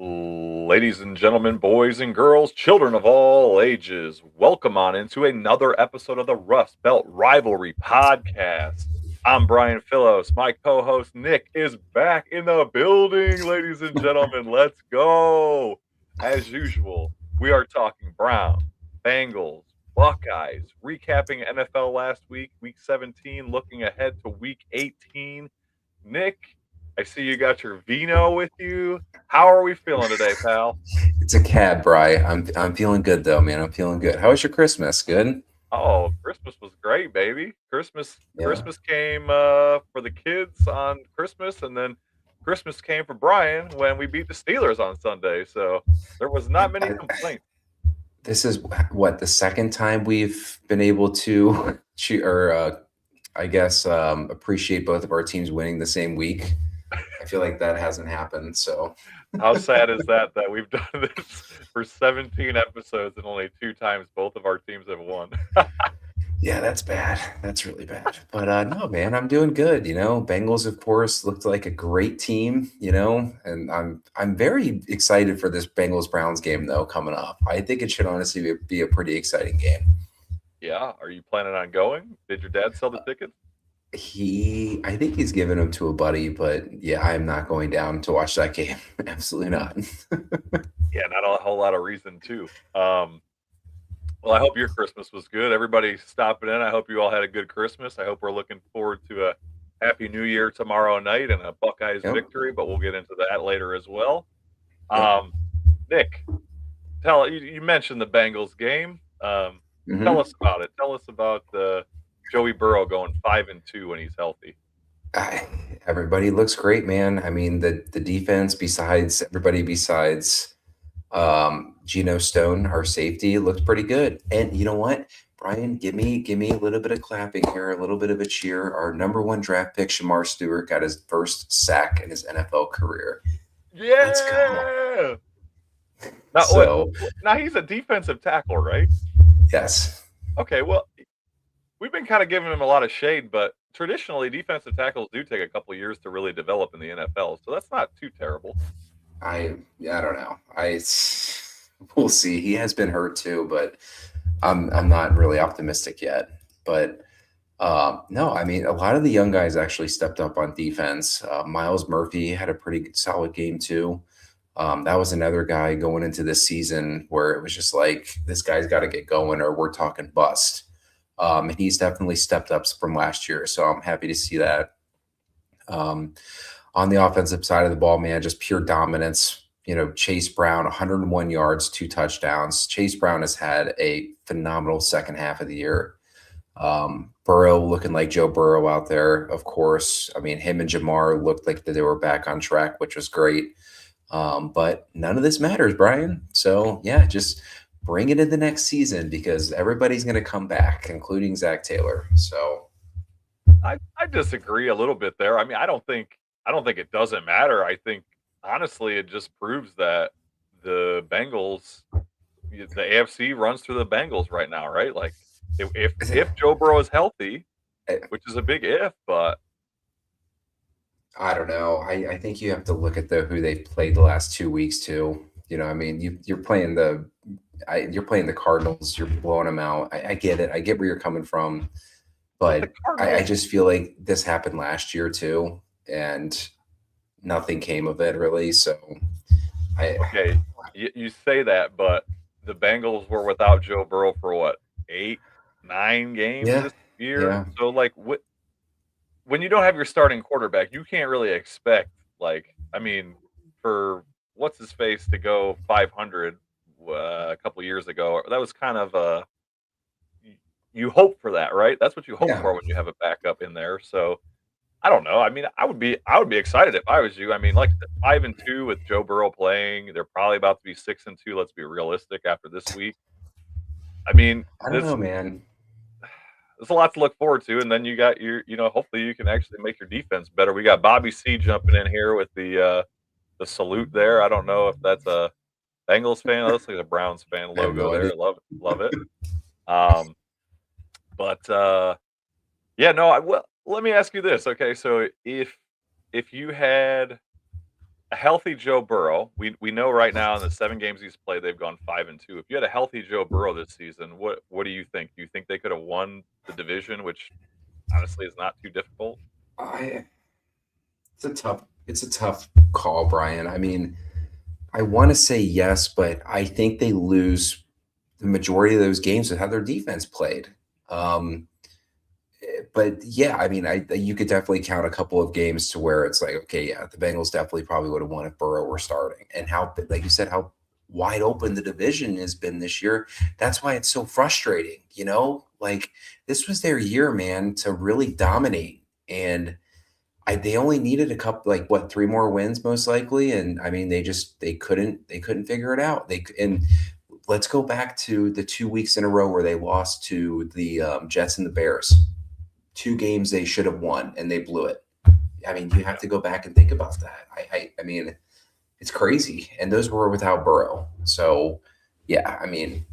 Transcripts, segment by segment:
Ladies and gentlemen, boys and girls, children of all ages, welcome on into another episode of the Rust Belt Rivalry Podcast. I'm Brian Phillos. My co-host Nick is back in the building, ladies and gentlemen. Let's go. As usual, we are talking Brown, Bengals, Buckeyes, recapping NFL last week, week 17, looking ahead to week 18. Nick, I see you got your vino with you. How are we feeling today, pal? It's a cab, Bry. I'm feeling good though, man. I'm feeling good. How was your Christmas? Good? Oh, Christmas was great, baby. Christmas Yeah. Christmas came for the kids on Christmas, and then Christmas came for Brian when we beat the Steelers on Sunday. So there was not many I, complaints. this is what the second time we've been able to I guess appreciate both of our teams winning the same week. I feel like that hasn't happened. So How sad is that we've done this for 17 episodes and only two times both of our teams have won? yeah, that's bad. That's really bad. But no, man, I'm doing good. Bengals, of course, looked like a great team. And I'm very excited for this Bengals Browns game though coming up. I think it should honestly be a pretty exciting game. Yeah, are you planning on going? Did your dad sell the tickets? I think he's given them to a buddy, but yeah, I am not going down to watch that game. Absolutely not. Yeah, not a whole lot of reason to. Well, I hope your Christmas was good. Everybody stopping in. I hope you all had a good Christmas. I hope we're looking forward to a Happy New Year tomorrow night and a Buckeyes Yep. victory, but we'll get into that later as well. Yep. Um, Nick, you mentioned the Bengals game. Tell hmm us about it. Tell us about Joey Burrow going 5-2 when he's healthy. Everybody looks great, man. I mean, the defense, besides everybody besides Geno Stone, our safety, looked pretty good. And you know what, Brian, give me a little bit of clapping here, a little bit of a cheer. Our number one draft pick, Shamar Stewart, got his first sack in his NFL career. Let's go. Yeah. Now, So now he's a defensive tackle, right? yes. Okay. Well, we've been kind of giving him a lot of shade, but traditionally defensive tackles do take a couple years to really develop in the NFL, so that's not too terrible. I don't know. We'll see. He has been hurt too, but I'm not really optimistic yet. But no, I mean a lot of the young guys actually stepped up on defense. Miles Murphy had a pretty solid game too. That was another guy going into this season where it was just like this guy's got to get going or we're talking bust. And he's definitely stepped up from last year, so I'm happy to see that. Um, on the offensive side of the ball, man, just pure dominance. Chase Brown, 101 yards, 2 touchdowns. Chase Brown has had a phenomenal second half of the year. Burrow looking like Joe Burrow out there, of course. I mean, him and Jamar looked like they were back on track, which was great. But none of this matters, Brian. So, yeah, just bring it in the next season because everybody's going to come back, including Zach Taylor. So, I disagree a little bit there. I mean, I don't think it doesn't matter. I think honestly it just proves that the Bengals, the AFC runs through the Bengals right now, right? Like if Joe Burrow is healthy, which is a big if, but I don't know. I think you have to look at who they've played the last 2 weeks too. I mean, you're playing the Cardinals. You're blowing them out. I get it. I get where you're coming from, but the but I Cardinals. just feel like this happened last year too, and nothing came of it really. So I Okay, you say that, but the Bengals were without Joe Burrow for what, 8, 9 games yeah this year. yeah So like when you don't have your starting quarterback, you can't really expect like I mean for what's his face to go 500 a couple years ago. That was kind of you hope for that, right? That's what you hope yeah for when you have a backup in there. So I don't know. I mean, I would be excited if I was you. I mean, like 5-2 with Joe Burrow playing. They're probably about to be 6-2. Let's be realistic after this week. I mean, I don't know, man. there's a lot to look forward to, and then you got hopefully you can actually make your defense better. We got Bobby C jumping in here with the salute there. I don't know if that's a Bengals fan. That looks like a Browns fan I have logo no idea. there. Love it. Um, but yeah, no. Well, let me ask you this. Okay, so if you had a healthy Joe Burrow. We know right now in the 7 games he's played, they've gone 5-2. If you had a healthy Joe Burrow this season, what do you think? Do you think they could have won the division, which honestly is not too difficult? I it's a tough call, Brian. I mean, I want to say yes, but I think they lose the majority of those games with how their defense played. Um, but yeah, I mean, you could definitely count a couple of games to where it's like, okay, yeah, the Bengals definitely probably would have won if Burrow were starting. And how, like you said, how wide open the division has been this year. That's why it's so frustrating. Like this was their year, man, to really dominate. And they only needed a couple, like what, 3 more wins most likely. And I mean, they couldn't figure it out. And let's go back to the 2 weeks in a row where they lost to the Jets and the Bears. 2 games they should have won and they blew it. I mean, you have to go back and think about that. I mean, it's crazy, and those were without Burrow. So, yeah, I mean,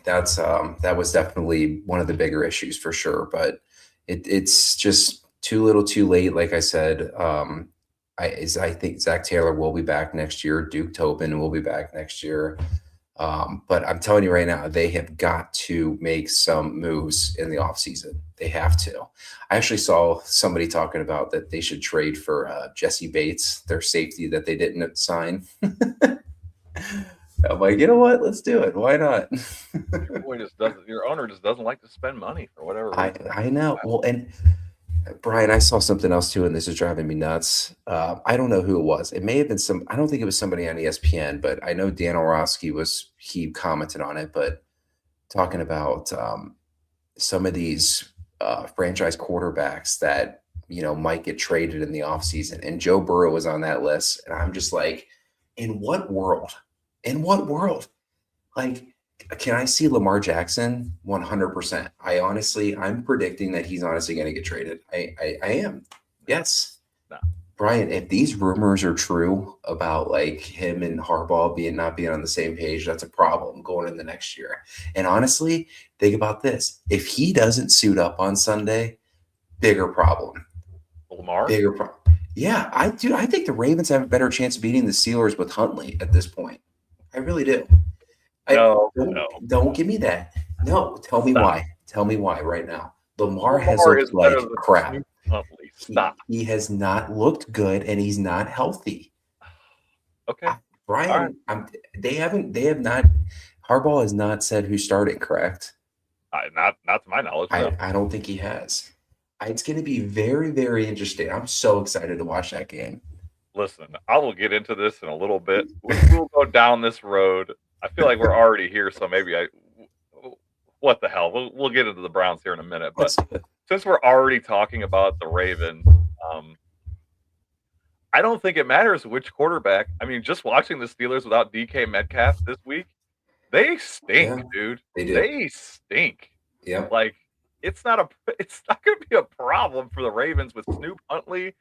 that was definitely one of the bigger issues for sure. But it's just too little, too late. Like I said, I think Zach Taylor will be back next year. Duke Tobin will be back next year. But I'm telling you right now, they have got to make some moves in the offseason. They have to. I actually saw somebody talking about that they should trade for Jesse Bates, their safety that they didn't sign. I'm like, you know what? Let's do it. Why not? Your owner just doesn't like to spend money for whatever reason. I know. Well, and Brian, I saw something else too, and this is driving me nuts. I don't know who it was. It may have been I don't think it was somebody on ESPN, but I know Dan Orlovsky he commented on it, but talking about some of these franchise quarterbacks that, might get traded in the offseason. And Joe Burrow was on that list. And I'm just like, in what world? In what world? Like, can I see Lamar Jackson? 100%. I'm predicting that he's honestly going to get traded. I am. Yes. No. Brian, if these rumors are true about like him and Harbaugh not being on the same page, that's a problem going in the next year. And honestly, think about this. If he doesn't suit up on Sunday, bigger problem. Lamar? Bigger problem. Yeah, I do. I think the Ravens have a better chance of beating the Steelers with Huntley at this point. I really do. No. Don't give me that. No, tell me why. Tell me why right now. Lamar has is looked like better than crap. Huntley. Stop. He has not looked good, and he's not healthy. Okay. Brian, they have not. Harbaugh has not said who's starting, correct? Not to my knowledge. No. I don't think he has. It's going to be very, very interesting. I'm so excited to watch that game. Listen, I will get into this in a little bit. We'll go down this road. I feel like we're already here, so maybe what the hell? We'll get into the Browns here in a minute. But since we're already talking about the Ravens, I don't think it matters which quarterback. I mean, just watching the Steelers without DK Metcalf this week, they stink, dude. They do. They stink. Yeah. Like it's not going to be a problem for the Ravens with Snoop Huntley.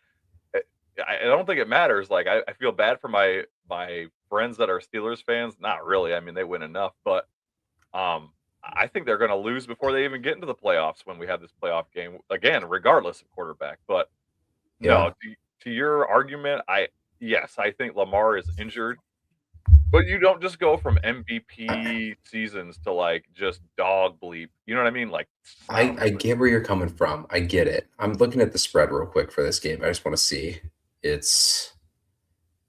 I don't think it matters. Like I feel bad for my friends that are Steelers fans. Not really. I mean, they win enough, but I think they're going to lose before they even get into the playoffs when we have this playoff game again, regardless of quarterback. But no, to your argument, I think Lamar is injured, but you don't just go from MVP seasons to like just dog bleep. You know what I mean? Like I get where you're coming from. I get it. I'm looking at the spread real quick for this game. I just want to see. It's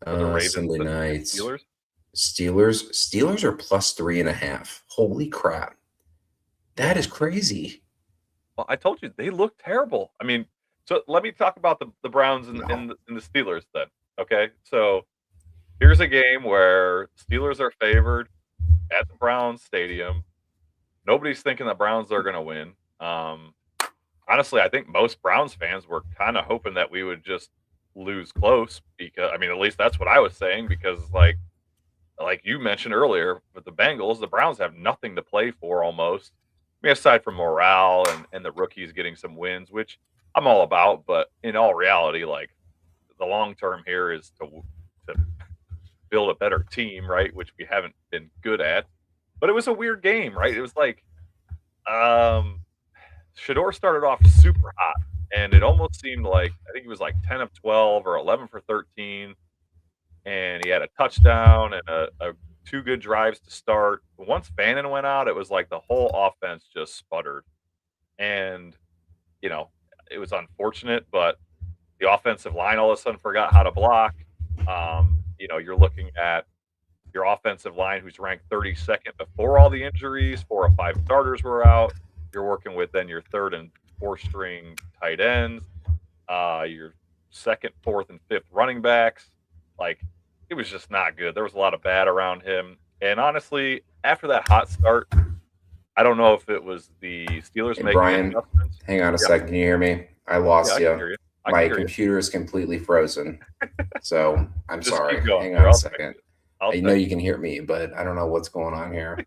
the Ravens, Sunday nights. Steelers. Steelers are +3.5. Holy crap. That is crazy. Well, I told you they look terrible. I mean, so let me talk about the Browns and the Steelers then. Okay, so here's a game where Steelers are favored at the Browns Stadium. Nobody's thinking the Browns are going to win. Honestly, I think most Browns fans were kind of hoping that we would just lose close because, I mean, at least that's what I was saying because, like you mentioned earlier with the Bengals, the Browns have nothing to play for almost. I mean, aside from morale and the rookies getting some wins, which I'm all about, but in all reality, like the long term here is to build a better team, right? Which we haven't been good at. But it was a weird game, right? It was like Shador started off super hot, and it almost seemed like I think he was like 10 of 12 or 11 for 13. and he had a touchdown and a two good drives to start. Once Fannin went out, it was like the whole offense just sputtered. And, you know, it was unfortunate, but the offensive line all of a sudden forgot how to block. You're looking at your offensive line who's ranked 32nd before all the injuries. 4 or 5 starters were out. You're working with then your third and fourth string tight ends, your second, fourth, and fifth running backs. Like, it was just not good. There was a lot of bad around him. And honestly, after that hot start, I don't know if it was the Steelers Hey, making Brian, adjustments. hang on a Yeah, second. Can you hear me? I yeah, lost I can you. hear you. I can My hear you. computer is completely frozen. So I'm Just sorry. keep going Hang here. on a I'll text second. you. I'll I know text you can hear me, but I don't know what's going on here.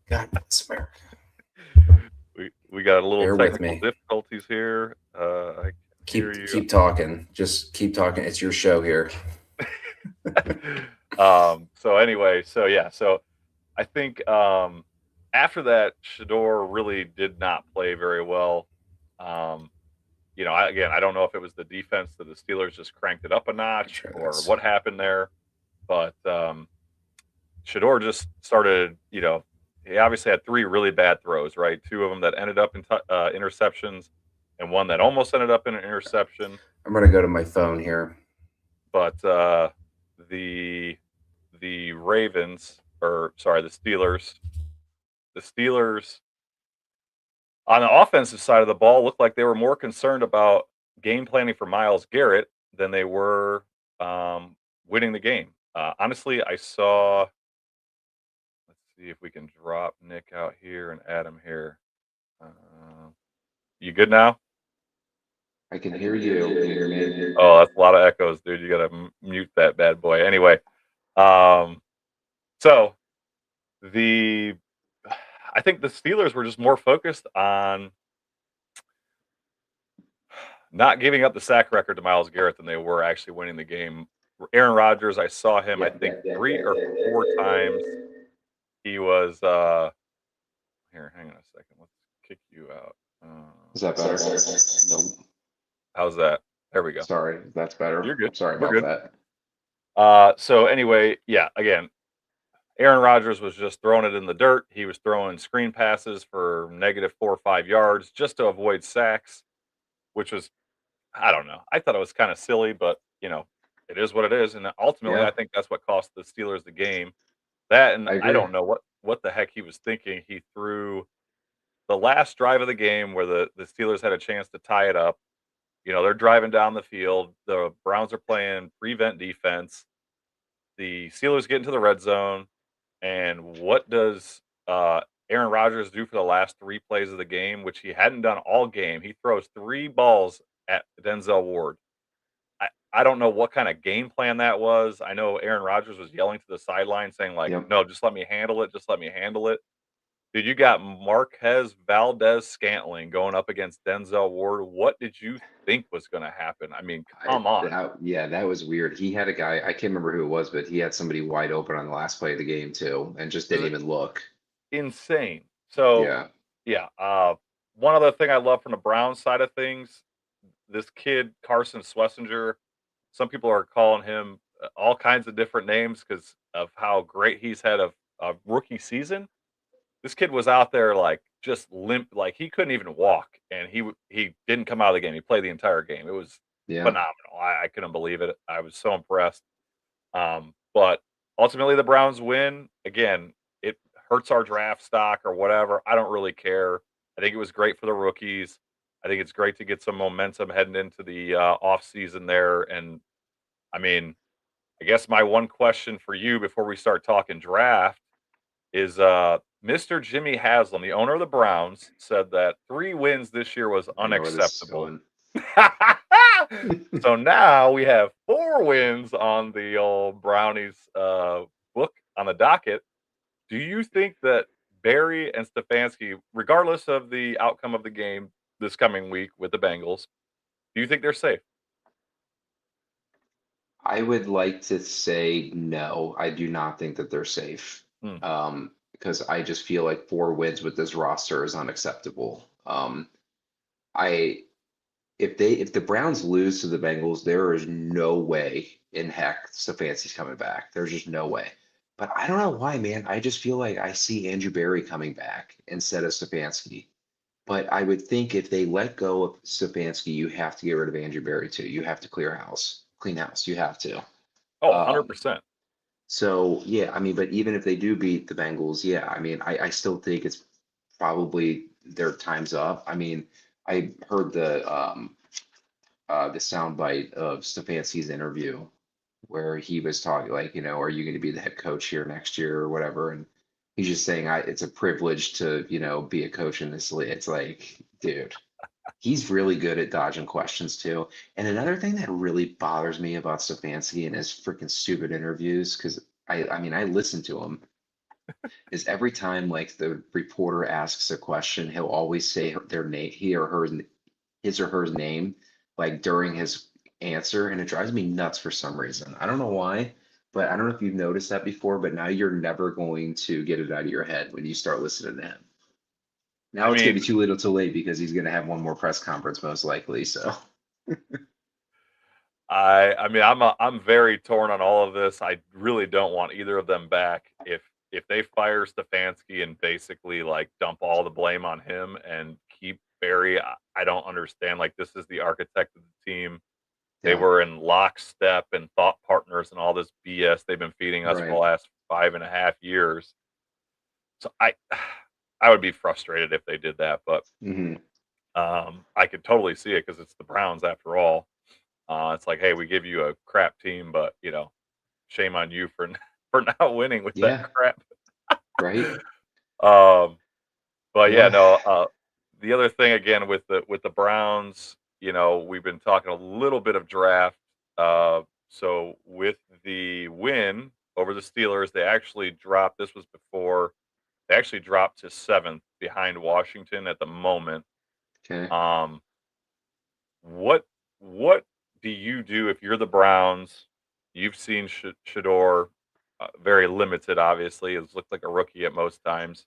God bless America. you. We got a little Bear with technical me. difficulties here. I can hear you. Keep talking. Just keep talking. It's your show here. So anyway, so I think after that, Shador really did not play very well. Um, I don't know if it was the defense that the Steelers just cranked it up a notch Try or this. what happened there, but Shador just started. He obviously had 3 really bad throws, right? 2 of them that ended up in interceptions, and one that almost ended up in an interception. I'm gonna go to my phone here. But the the Ravens, or sorry, the Steelers on the offensive side of the ball looked like they were more concerned about game planning for Myles Garrett than they were winning the game. Honestly, I saw. Let's see if we can drop Nick out here and add him here. You good now? I can hear you. Can you hear me? Oh, that's a lot of echoes, dude. You gotta mute that bad boy. Anyway, um, so the I think the Steelers were just more focused on not giving up the sack record to Myles Garrett than they were actually winning the game. Aaron Rodgers, I saw him, I Yeah. think 3 or 4 times. He was here. Hang on a second. Let's kick you out. Is that better? No. How's that? There we go. Sorry, that's better. You're good. Sorry We're about good. that. So anyway, yeah. Again, Aaron Rodgers was just throwing it in the dirt. He was throwing screen passes for -4 or -5 yards just to avoid sacks, which was, I don't know. I thought it was kind of silly, but it is what it is. And ultimately, I Yeah, think that's what cost the Steelers the game. That, and I I agree. don't know what the heck he was thinking. He threw the last drive of the game where the Steelers had a chance to tie it up. They're driving down the field. The Browns are playing prevent defense. The Steelers get into the red zone. And what does Aaron Rodgers do for the last 3 plays of the game, which he hadn't done all game? He throws 3 balls at Denzel Ward. I don't know what kind of game plan that was. I know Aaron Rodgers was yelling to the sideline saying, like, Yep. no, just let me handle it. Just let me handle it. Dude, you got Marquez Valdez Scantling going up against Denzel Ward. What did you think was going to happen? I mean, come on. That was weird. He had a guy, I can't remember who it was, but he had somebody wide open on the last play of the game too, and just It didn't was even look. insane. So, Yeah. yeah. One other thing I love from the Browns side of things, this kid, Carson Schlesinger, some people are calling him all kinds of different names because of how great he's had a rookie season. This kid was out there like just limp, like he couldn't even walk, and he didn't come out of the game. He played the entire game. It was Yeah. phenomenal. I couldn't believe it. I was so impressed. But ultimately, the Browns win. Again, it hurts our draft stock or whatever. I don't really care. I think it was great for the rookies. I think it's great to get some momentum heading into the off season there. And I mean, I guess my one question for you before we start talking draft is Mr. Jimmy Haslam, the owner of the Browns, said that 3 wins this year was I know where this is unacceptable. going. So now we have 4 wins on the old Brownies book on the docket. Do you think that Barry and Stefanski, regardless of the outcome of the game this coming week with the Bengals, do you think they're safe? I would like to say no. I do not think that they're safe. Hmm. Because I just feel like 4 wins with this roster is unacceptable. I if the Browns lose to the Bengals, there is no way in heck Stefanski's coming back. There's just no way. But I don't know why, man. I just feel like I see Andrew Berry coming back instead of Stefanski. But I would think if they let go of Stefanski, you have to get rid of Andrew Berry too. You have to clean house. You have to. Oh, Um, 100%. so yeah, I mean, but even if they do beat the Bengals, yeah, I mean, I still think it's probably their time's up. I mean, I heard the soundbite of Stefanski's interview where he was talking like, are you going to be the head coach here next year or whatever? And he's just saying, it's a privilege to, be a coach in this league. It's like, dude, he's really good at dodging questions too. And another thing that really bothers me about Stefanski and his freaking stupid interviews, because I mean, I listen to him, is every time like the reporter asks a question, he'll always say their name, his or her name, like during his answer, and it drives me nuts for some reason. I don't know why, but I don't know if you've noticed that before, but now you're never going to get it out of your head when you start listening to him. I Now it's gonna be mean, too little too late because he's gonna have one more press conference most likely. So I mean, I'm very torn on all of this. I really don't want either of them back. If they fire Stefanski and basically like dump all the blame on him and keep Barry, I don't understand. Like this is the architect of the team. They yeah, were in lockstep and thought partners and all this BS they've been feeding us for the right. last 5.5 years. So I would be frustrated if they did that, but Hmm. I could totally see it because it's the Browns after all. It's like, hey, we give you a crap team, but shame on you for for not winning with that Yeah, crap. right. Um, but yeah, Well, no. The other thing again with the Browns, we've been talking a little bit of draft. So with the win over the Steelers, they actually dropped. This was before they actually dropped to seventh behind Washington at the moment. okay. Um, what what do you do if you're the Browns? You've seen Shador, very limited, obviously. It's looked like a rookie at most times.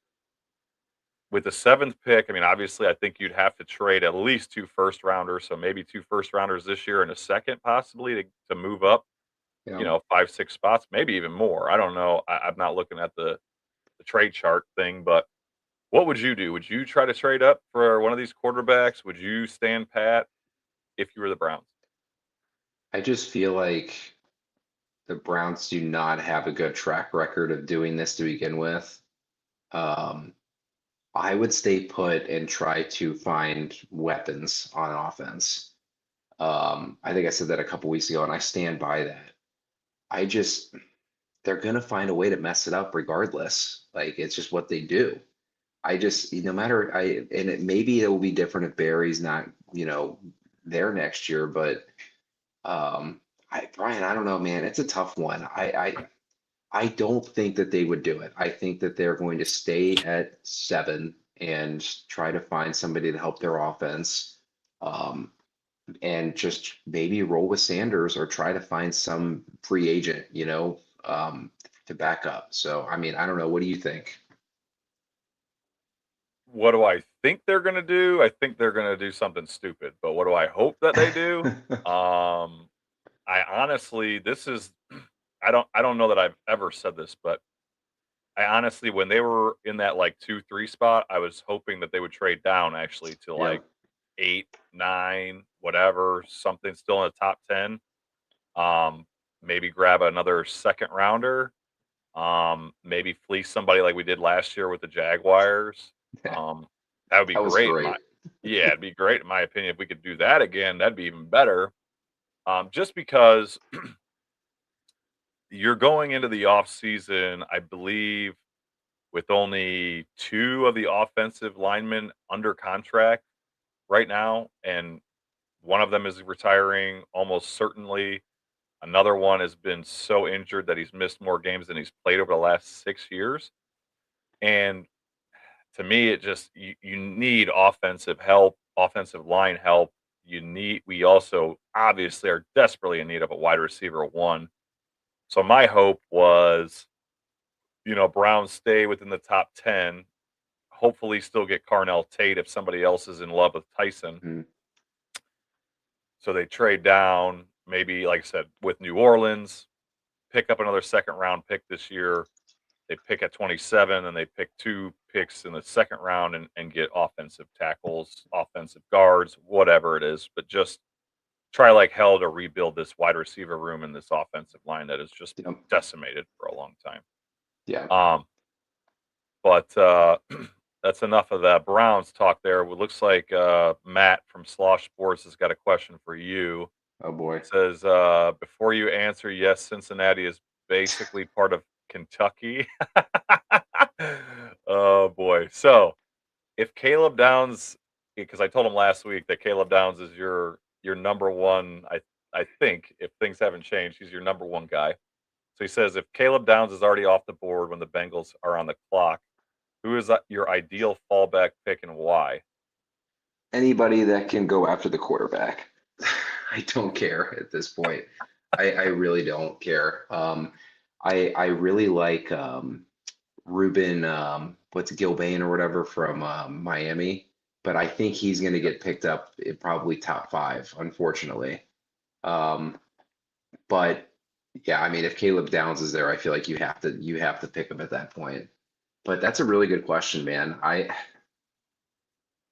With the seventh pick, I mean, obviously, I think you'd have to trade at least two first rounders, so maybe two first rounders this year and a second, possibly to move up, Yeah. 5, 6 spots, maybe even more. I don't know. I'm not looking at the trade chart thing, but what would you do? Would you try to trade up for one of these quarterbacks? Would you stand pat if you were the Browns? I just feel like the Browns do not have a good track record of doing this to begin with. Um, I would stay put and try to find weapons on offense. I think I said that a couple weeks ago, and I stand by that. I just, they're gonna find a way to mess it up regardless. Like it's just what they do. I just, no matter, maybe it will be different if Barry's not, there next year, but Brian, I don't know, man. It's a tough one. I don't think that they would do it. I think that they're going to stay at seven and try to find somebody to help their offense, um, and just maybe roll with Sanders or try to find some free agent, to back up. So, I mean, I don't know. What do you think? What do I think they're gonna do? I think they're gonna do something stupid, but what do I hope that they do? Um, I honestly, this is, I don't know that I've ever said this, but I honestly, when they were in that like 2, 3 spot, I was hoping that they would trade down actually to Yeah. like 8, 9, whatever, something still in the top 10. Um, Maybe grab another second rounder. Maybe fleece somebody like we did last year with the Jaguars. Um, that would be That was great. great. Yeah, it'd be great in my opinion if we could do that again. That'd be even better. Just because you're going into the off season, I believe, with only two of the offensive linemen under contract right now, and one of them is retiring almost certainly. Another one has been so injured that he's missed more games than he's played over the last 6 years. And to me, it just you need offensive help, offensive line help. We also obviously are desperately in need of a wide receiver one. So my hope was, Browns stay within the top 10, hopefully still get Carnell Tate if somebody else is in love with Tyson. Mhm. So they trade down, maybe like I said, with New Orleans, pick up another second round pick this year. They pick at 27 and they pick 2 picks in the second round and get offensive tackles, offensive guards, whatever it is. But just try like hell to rebuild this wide receiver room and this offensive line that has just been Yep. decimated for a long time. Yeah. But that's enough of that Browns talk there. It looks like Matt from Slosh Sports has got a question for you. Oh boy. It says, before you answer, yes, Cincinnati is basically part of Kentucky. Oh boy. So if Caleb Downs, because I told him last week that Caleb Downs is your number one, I think if things haven't changed, he's your number one guy. So he says if Caleb Downs is already off the board when the Bengals are on the clock, who is your ideal fallback pick and why? Anybody that can go after the quarterback. I don't care at this point. I really don't care. I really like Ruben, what's Gilbane or whatever from Miami, but I think he's going to get picked up at probably top 5, unfortunately. But yeah, I mean, if Caleb Downs is there, I feel like you have to pick him at that point. But that's a really good question, man.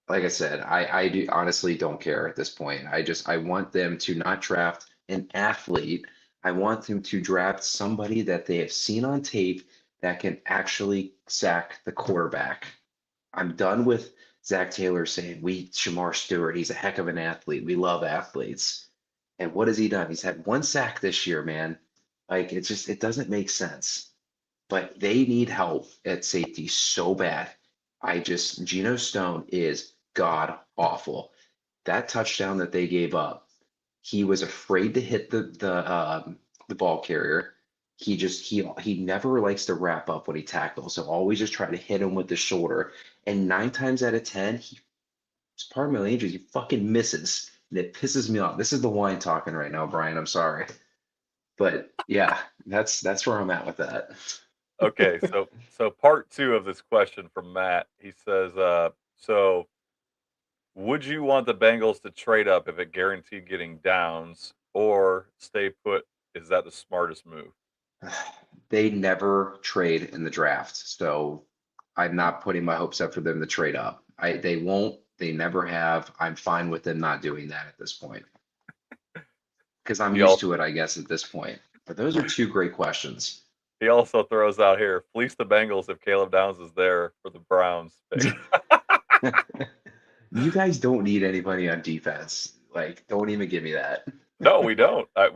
Like I said, I do honestly don't care at this point. I want them to not draft an athlete. I want them to draft somebody that they have seen on tape that can actually sack the quarterback. I'm done with Zach Taylor saying Shamar Stewart, he's a heck of an athlete. We love athletes. And what has he done? He's had 1 sack this year, man. Like it doesn't make sense. But they need help at safety so bad. Geno Stone is god awful. That touchdown that they gave up, he was afraid to hit the ball carrier. He never likes to wrap up when he tackles, so always just try to hit him with the shoulder. And 9 times out of 10, pardon my language, he fucking misses, and it pisses me off. This is the wine talking right now, Brian. I'm sorry, but yeah, that's where I'm at with that. Okay, so part 2 of this question from Matt. He says, so would you want the Bengals to trade up if it guaranteed getting Downs or stay put? Is that the smartest move? They never trade in the draft, so I'm not putting my hopes up for them to trade up. They won't. They never have. I'm fine with them not doing that at this point because I'm He used also, to it, I guess, at this point. But those are 2 great questions. he also throws out here, fleece the Bengals if Caleb Downs is there for the Browns pick. You guys don't need anybody on defense. Like, don't even give me that. No, we don't. I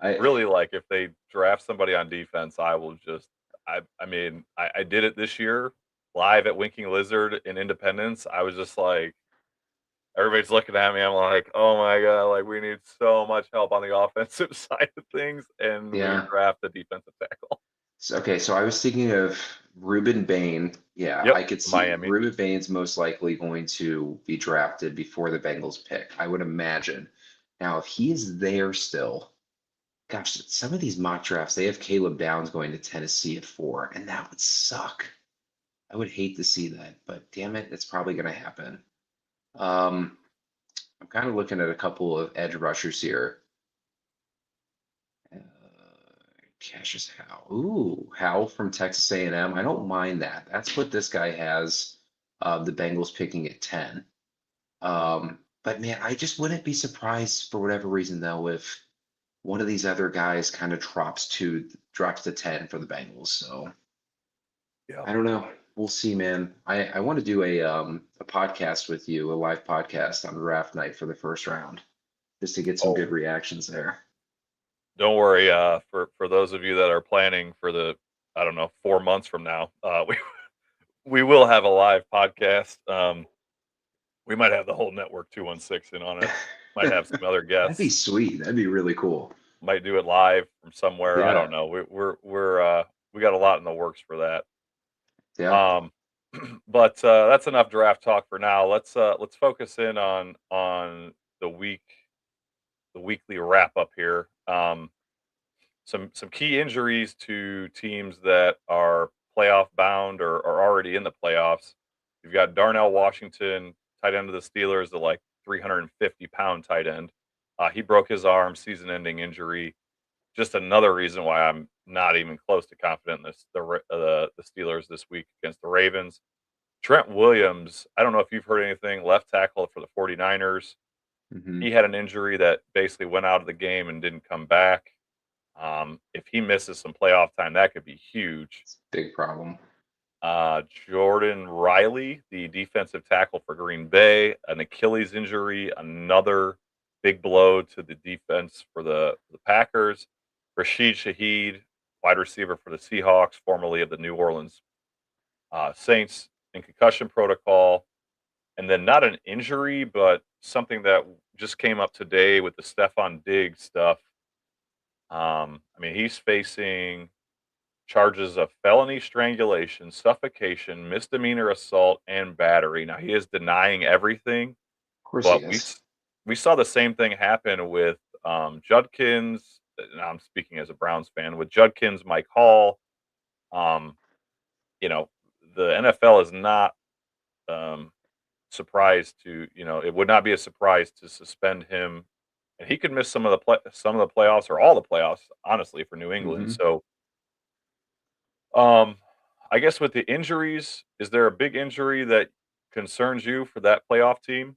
I really like if they draft somebody on defense, I will just I mean, I did it this year live at Winking Lizard in Independence. I was just like everybody's looking at me. I'm like, oh my god, like we need so much help on the offensive side of things, and we yeah. draft a defensive tackle. Okay, so I was thinking of Ruben Bain. Yeah, Yep, I could see Miami. Ruben Bain's most likely going to be drafted before the Bengals pick, I would imagine. Now, if he is there still, gosh, some of these mock drafts, they have Caleb Downs going to Tennessee at 4, and that would suck. I would hate to see that, but damn it, it's probably going to happen. Um, I'm kind of looking at a couple of edge rushers here. Cassius Howe. Ooh, Howe from Texas A&M. I don't mind that. That's what this guy has. The Bengals picking at 10. But man, I just wouldn't be surprised for whatever reason though if one of these other guys kind of drops to 10 for the Bengals. So Yeah. I don't know. We'll see, man. I want to do a podcast with you, a live podcast on draft night for the first round, just to get some good reactions there. Don't worry. For those of you that are planning for the, I don't know, 4 months from now, we will have a live podcast. We might have the whole network 216 in on it. Might have some other That'd be guests. sweet. That'd be really cool. Might do it live from somewhere. I Yeah. don't know. We got a lot in the works for that. Yeah. But that's enough draft talk for now. Let's focus in on the weekly wrap up here. Some key injuries to teams that are playoff bound or are already in the playoffs. You've got Darnell Washington, tight end of the Steelers, the like 350-pound tight end. He broke his arm, season-ending injury. Just another reason why I'm not even close to confident in the Steelers this week against the Ravens. Trent Williams, I don't know if you've heard anything, left tackle for the 49ers. Hmm. He had an injury that basically went out of the game and didn't come back. If he misses some playoff time, that could be huge. Big problem. Jordan Riley, the defensive tackle for Green Bay, an Achilles injury, another big blow to the defense for the Packers. Rashid Shaheed, wide receiver for the Seahawks, formerly of the New Orleans Saints, in concussion protocol. And then not an injury, but something that just came up today with the Stephon Diggs stuff. I mean, he's facing charges of felony strangulation, suffocation, misdemeanor assault, and battery. Now he is denying everything, Of course he but is. we saw the same thing happen with Judkins. Now I'm speaking as a Browns fan with Judkins, Mike Hall. Um, you know, the NFL is not um, surprised to it would not be a surprise to suspend him, and he could miss some of the playoffs or all the playoffs, honestly, for New England. Hmm. So Um, I guess with the injuries, is there a big injury that concerns you for that playoff team?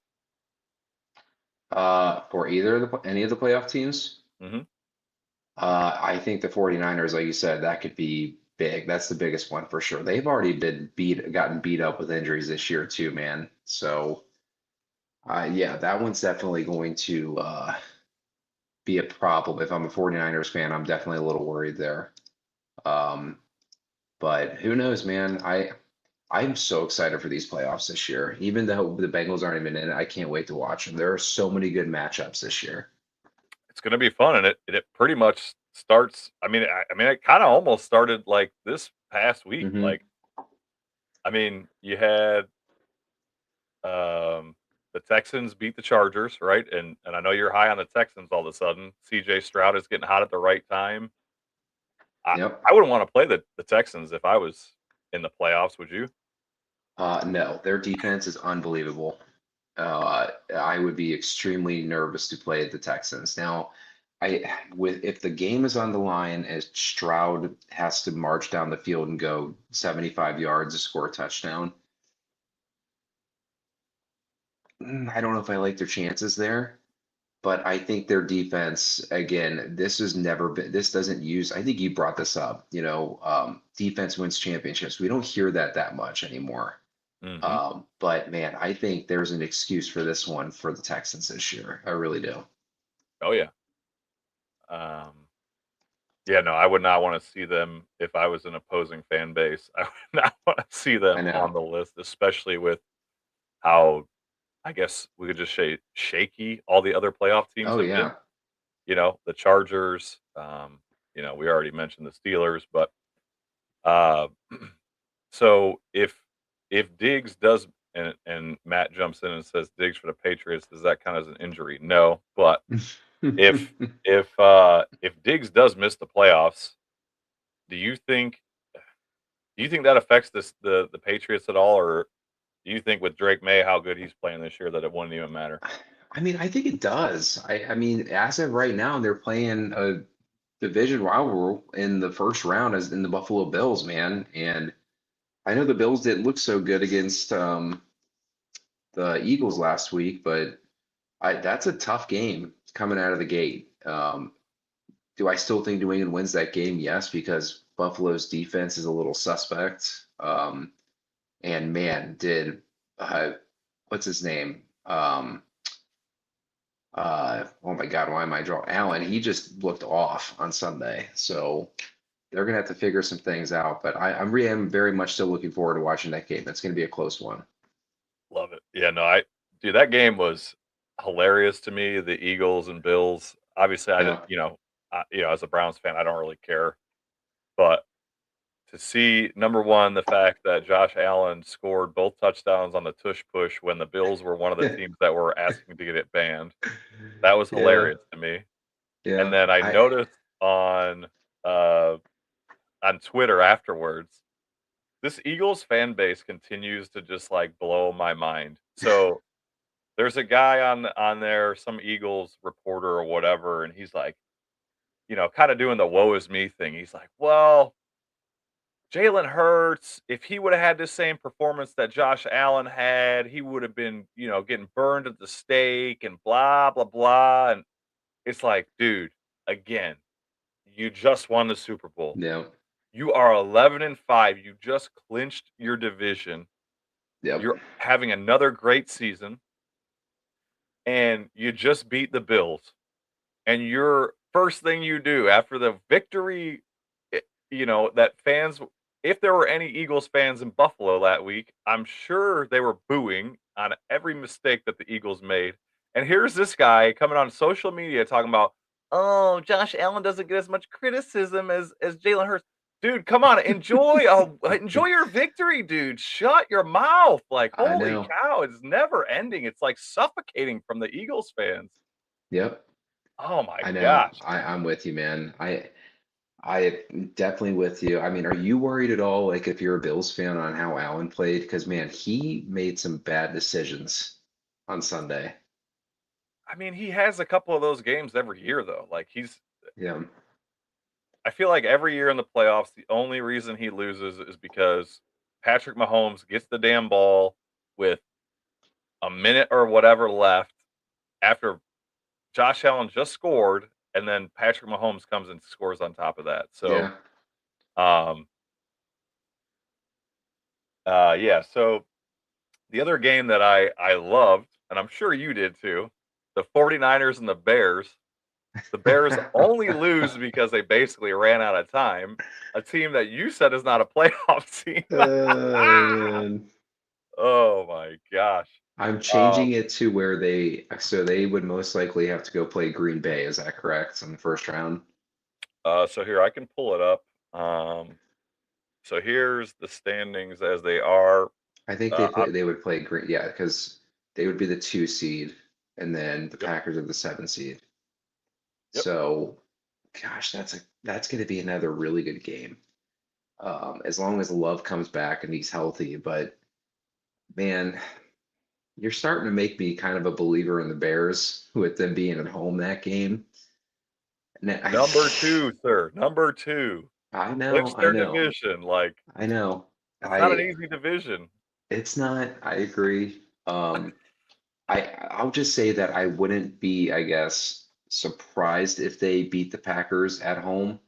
For either of any of the playoff teams, Mhm. I think the 49ers, like you said, that could be big. That's the biggest one for sure. They've already gotten beat up with injuries this year too, man. So, yeah, that one's definitely going to be a problem. If I'm a 49ers fan, I'm definitely a little worried there. Um, but who knows, man? I'm so excited for these playoffs this year. Even though the Bengals aren't even in it, I can't wait to watch them. There are so many good matchups this year. It's gonna be fun, and it pretty much starts. I mean, it kind of almost started like this past week. Hmm. Like, I mean, you had um, the Texans beat the Chargers, right? And I know you're high on the Texans all of a sudden. C.J. Stroud is getting hot at the right time. I Yep. I wouldn't want to play the Texans if I was in the playoffs. Would you? No, their defense is unbelievable. I would be extremely nervous to play the Texans. Now, if the game is on the line, as Stroud has to march down the field and go 75 yards to score a touchdown, I don't know if I like their chances there. But I think their defense, again, this doesn't use, I think you brought this up, defense wins championships. We don't hear that much anymore. Hmm. But man, I think there's an excuse for this one for the Texans this year. I really do. Oh yeah. Um, Yeah, no, I would not wanna see them if I was an opposing fan base. I would not wanna see I them on know. the list, especially with how, I guess we could just say, shaky all the other playoff teams Oh have been. yeah. The Chargers, we already mentioned the Steelers, but, uh, so if Diggs does and Matt jumps in and says Diggs for the Patriots, does that count as an injury? No, but if if Diggs does miss the playoffs, do you think Do you think that affects the Patriots at all, or do you think with Drake May how good he's playing this year that it wouldn't even matter? I mean, I think it does. I mean, as of right now, they're playing a division rival in the first round as in the Buffalo Bills, man. And I know the Bills didn't look so good against the Eagles last week, but that's a tough game coming out of the gate. Do I still think New England wins that game? Yes, because Buffalo's defense is a little suspect. And man, did what's his name? Oh my God, why am I drawing Allen? He just looked off on Sunday, so they're gonna have to figure some things out. But I'm very much still looking forward to watching that game. It's gonna be a close one. Love it. Yeah, no, I dude, that game was hilarious to me. The Eagles and Bills. Obviously, I didn't, Yeah, as a Browns fan, I don't really care, but to see number one, the fact that Josh Allen scored both touchdowns on the tush push when the Bills were one of the teams that were asking to get it banned. That was yeah, hilarious to me. And yeah. then I I noticed uh on Twitter afterwards, this Eagles fan base continues to just like blow my mind. So there's a guy on there, some Eagles reporter or whatever, and he's like, kind of doing the woe is me thing. He's like, well, Jalen Hurts, if he would have had the same performance that Josh Allen had, he would have been, getting burned at the stake and blah, blah, blah. And it's like, dude, again, you just won the Super Bowl. Yeah. You are 11-5. You just clinched your division. Yep. You're having another great season, and you just beat the Bills. And your first thing you do after the victory, that fans, if there were any Eagles fans in Buffalo that week, I'm sure they were booing on every mistake that the Eagles made. And here's this guy coming on social media talking about, oh, Josh Allen doesn't get as much criticism as Jalen Hurts. Dude, come on, enjoy your victory, dude. Shut your mouth. Like, I holy know. cow, it's never ending. It's like suffocating from the Eagles fans. Yep. Oh my I know. gosh. I'm with you, man. I definitely with you. I mean, are you worried at all, like if you're a Bills fan, on how Allen played? Because man, he made some bad decisions on Sunday. I mean, he has a couple of those games every year though. Like Yeah. I feel like every year in the playoffs, the only reason he loses is because Patrick Mahomes gets the damn ball with a minute or whatever left after Josh Allen just scored, and then Patrick Mahomes comes and scores on top of that. So, Yeah. um, yeah. So the other game that I loved, and I'm sure you did too, the 49ers and the Bears. The Bears only lose because they basically ran out of time. A team that you said is not a playoff team. Man. Oh my gosh. I'm Um, changing it to where they would most likely have to go play Green Bay. Is that correct? In the first round? so here I can pull it up. So here's the standings as they are. I think Uh, I- they would play Green, yeah, because they would be the 2 seed, and then the yep, Packers are the 7 seed. yep. So, gosh, that's going to be another really good game. As long as Love comes back and he's healthy. But man, you're starting to make me kind of a believer in the Bears with them being at home that game. And Number two, sir. Number two. I know, Clinched I their know, division. Like I know. it's not an I easy division. It's not. I agree. I'll just say that I wouldn't be, I guess, surprised if they beat the Packers at home,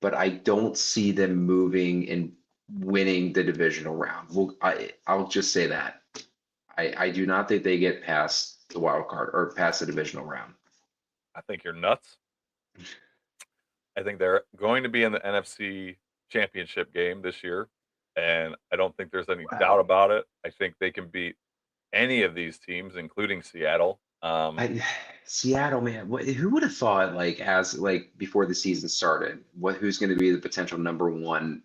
but I don't see them moving and winning the divisional round. Well, I'll just say that. I do not think they get past the wild card or past the divisional round. I think you're nuts. I think they're going to be in the NFC Championship game this year, and I don't think there's any doubt Wow. about it. I think they can beat any of these teams, including Seattle. I Seattle, man, who would have thought, like, as like before the season started, who's going to be the potential number one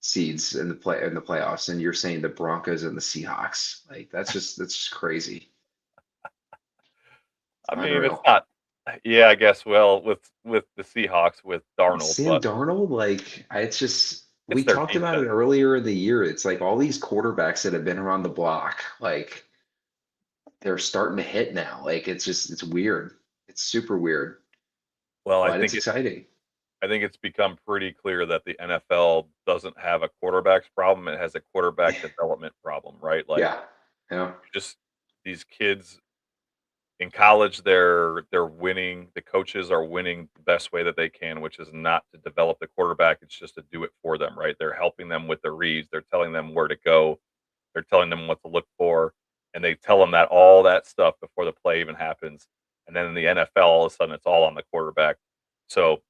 seeds in the playoffs? And you're saying the Broncos and the Seahawks. Like, that's just crazy. It's I mean, it's unreal. not. Yeah, I guess. Well, with the Seahawks with Darnold, Sam but Darnold, like, it's just it's we their talked about it defense. earlier in the year. It's like all these quarterbacks that have been around the block, like they're starting to hit now. Like, it's weird. It's super weird, Well, but it's exciting. I think it's become pretty clear that the NFL doesn't have a quarterbacks problem; it has a quarterback development problem, right? Like, Yeah. Yeah. just these kids in college, they're winning. The coaches are winning the best way that they can, which is not to develop the quarterback. It's just to do it for them, right? They're helping them with the reads. They're telling them where to go. They're telling them what to look for, and they tell them that all that stuff before the play even happens. And then in the NFL, all of a sudden, it's all on the quarterback. So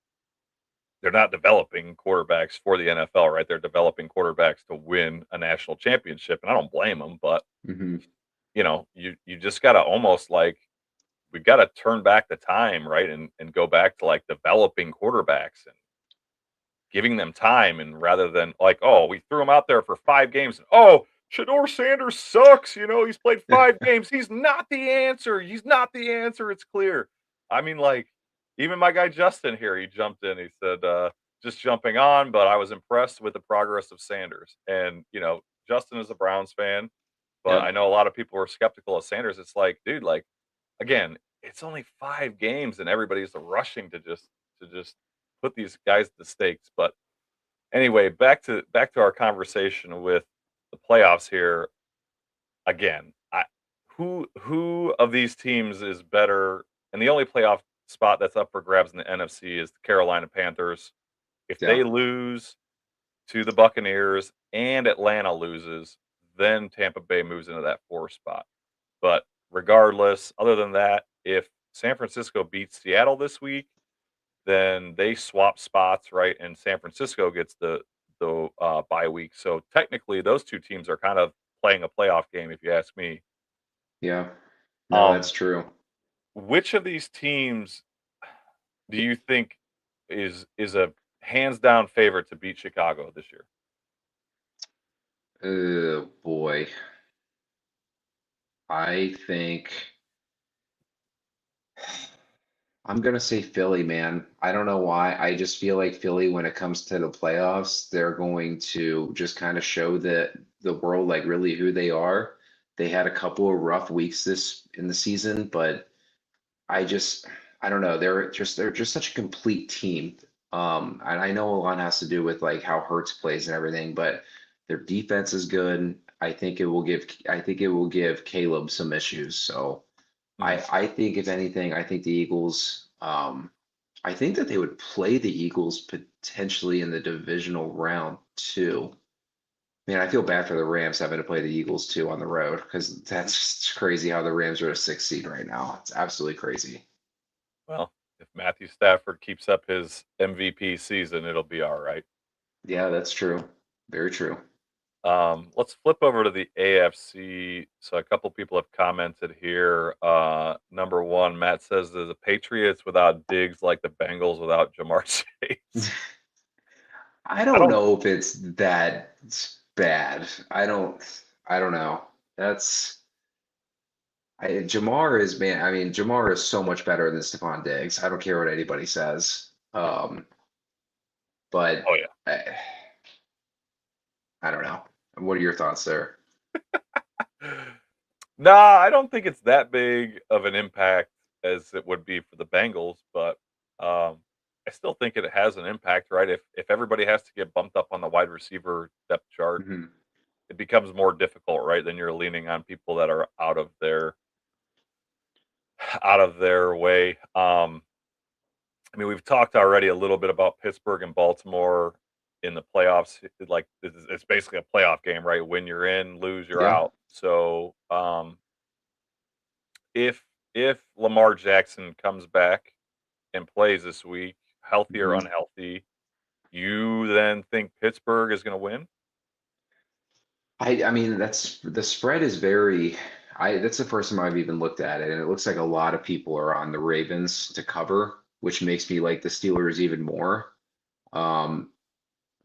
they're not developing quarterbacks for the NFL, right? They're developing quarterbacks to win a national championship, and I don't blame them. But Hmm. you just gotta almost like we've got to turn back the time, right? And go back to like developing quarterbacks and giving them time. And rather than like, oh, we threw him out there for 5 games. And, oh, Shador Sanders sucks. He's played 5 games. He's not the answer. He's not the answer. It's clear. I mean, like, even my guy Justin here, he jumped in. He said, just jumping on, but I was impressed with the progress of Sanders. And, Justin is a Browns fan. But I know a lot of people were skeptical of Sanders. It's like, dude, like again, it's only 5 games and everybody's rushing to just put these guys to the stakes. But anyway, back to our conversation with the playoffs here. Again, who of these teams is better? And the only playoff spot that's up for grabs in the NFC is the Carolina Panthers. If they Yeah. lose to the Buccaneers and Atlanta loses, then Tampa Bay moves into that 4 spot. But regardless, other than that, if San Francisco beats Seattle this week, then they swap spots, right? And San Francisco gets the bye week. So technically, those 2 teams are kind of playing a playoff game, if you ask me. Yeah. No, Um, that's true. which of these teams do you think is a hands down favorite to beat Chicago this year? Oh boy. I think I'm gonna say Philly, man. I don't know why. I just feel like Philly, when it comes to the playoffs, they're going to just kind of show the world like really who they are. They had a couple of rough weeks this in the season, but I just I don't know. They're just such a complete team. And I know a lot has to do with like how Hurts plays and everything, but their defense is good. I think it will give Caleb some issues. So Mhm. I think if anything, I think the Eagles. I think that they would play the Eagles potentially in the divisional round too. Man, I feel bad for the Rams having to play the Eagles too on the road because that's just crazy how the Rams are a 6 seed right now. It's absolutely crazy. Well, if Matthew Stafford keeps up his MVP season, it'll be all right. Yeah, that's true. Very true. Let's flip over to the AFC. So a couple people have commented here. Number one, Matt says the Patriots without Diggs like the Bengals without Jamar Chase. I I don't don't. know if it's that bad. I don't know. That's Jamar is man. I mean, Jamar is so much better than Stephon Diggs. I don't care what anybody says. Oh But yeah. I don't know. What are your thoughts there? Nah, I don't think it's that big of an impact as it would be for the Bengals, but I still think it has an impact, right? If everybody has to get bumped up on the wide receiver depth chart, Hmm. it becomes more difficult, right? Then you're leaning on people that are out of their way. I mean, we've talked already a little bit about Pittsburgh and Baltimore in the playoffs. Like it's basically a playoff game, right? Win, you're in; lose, you're Yeah. out. So if if Lamar Jackson comes back and plays this week, healthy or Hmm. unhealthy, you then think Pittsburgh is going to win? I mean that's the spread is very I that's the first time I've even looked at it, and it looks like a lot of people are on the Ravens to cover, which makes me like the Steelers even more. Um,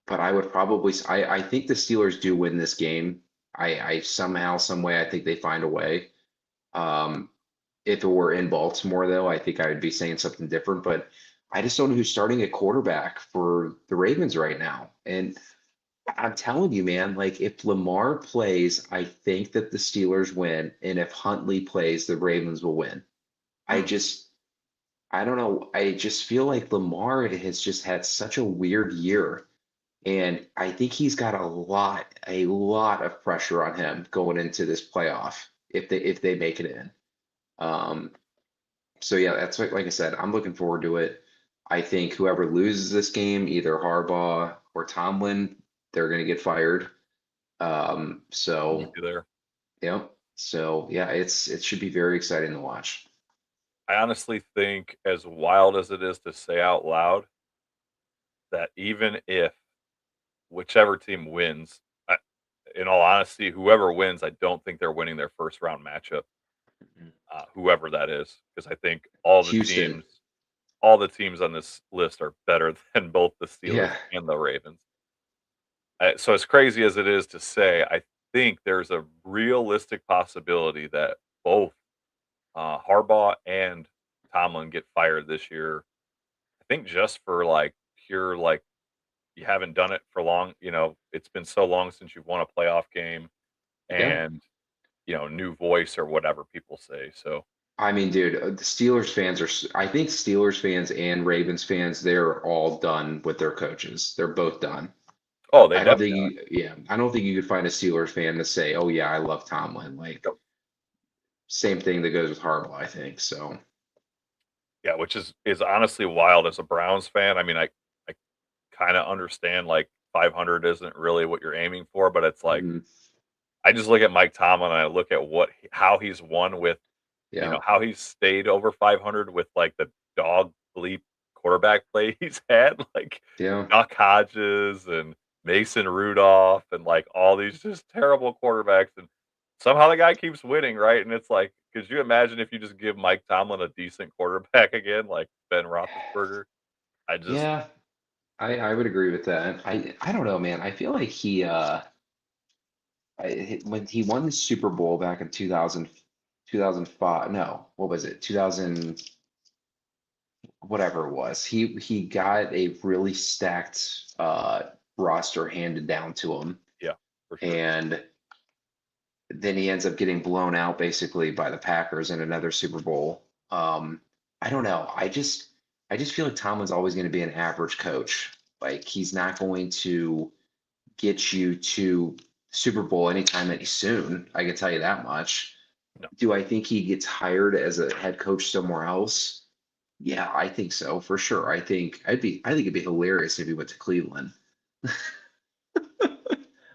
but I would probably I think the Steelers do win this game. I somehow, some way, I think they find a way. Um, if it were in Baltimore, though, I think I would be saying something different. But I just don't know who's starting at quarterback for the Ravens right now. And I'm telling you, man, like if Lamar plays, I think that the Steelers win. And if Huntley plays, the Ravens will win. I Hmm. just, I don't know. I just feel like Lamar has just had such a weird year. And I think he's got a lot of pressure on him going into this playoff if they make it in. Um, so yeah, that's like I said, I'm looking forward to it. I think whoever loses this game, either Harbaugh or Tomlin, they're going to get fired. I'm with So you there. yeah, so yeah, it should be very exciting to watch. I honestly think, as wild as it is to say out loud, that even if whichever team wins, in all honesty, whoever wins, I don't think they're winning their first round matchup, whoever that is, because I think Houston, all the teams on this list are better than both the Steelers yeah, and the Ravens. So as crazy as it is to say, I think there's a realistic possibility that both Harbaugh and Tomlin get fired this year. I think just for like pure like you haven't done it for long. It's been so long since you've won a playoff game, yeah, and new voice or whatever people say. So, I mean, dude, the Steelers fans I think Steelers fans and Ravens fans, they're all done with their coaches. They're both done. oh, they I don't definitely think I don't think you could find a Steelers fan to say, "Oh yeah, I love Tomlin." Like, are. same thing that goes with Harbaugh, I think. So, Yeah, which is honestly wild as a Browns fan. I mean, I kind of understand like 500 isn't really what you're aiming for, but it's like mhm, I just look at Mike Tomlin and I look at how he's won with, yeah, how he's stayed over 500 with like the dog bleep quarterback play he's had, like yeah. Duck Hodges and Mason Rudolph and like all these just terrible quarterbacks, and somehow the guy keeps winning, right? And it's like, could you imagine if you just give Mike Tomlin a decent quarterback again, like Ben Roethlisberger? I just Yeah, I would agree with that. I don't know, man. I feel like when he won the Super Bowl back in 2005, no, what was it? 2000, whatever it was. He got a really stacked roster handed down to him, yeah, for sure. and then he ends up getting blown out basically by the Packers in another Super Bowl. I don't know. I just feel like Tomlin's always going to be an average coach. Like he's not going to get you to Super Bowl anytime any soon. I can tell you that much. No, Do I think he gets hired as a head coach somewhere else? Yeah, I think so for sure. I think it'd be hilarious if he went to Cleveland.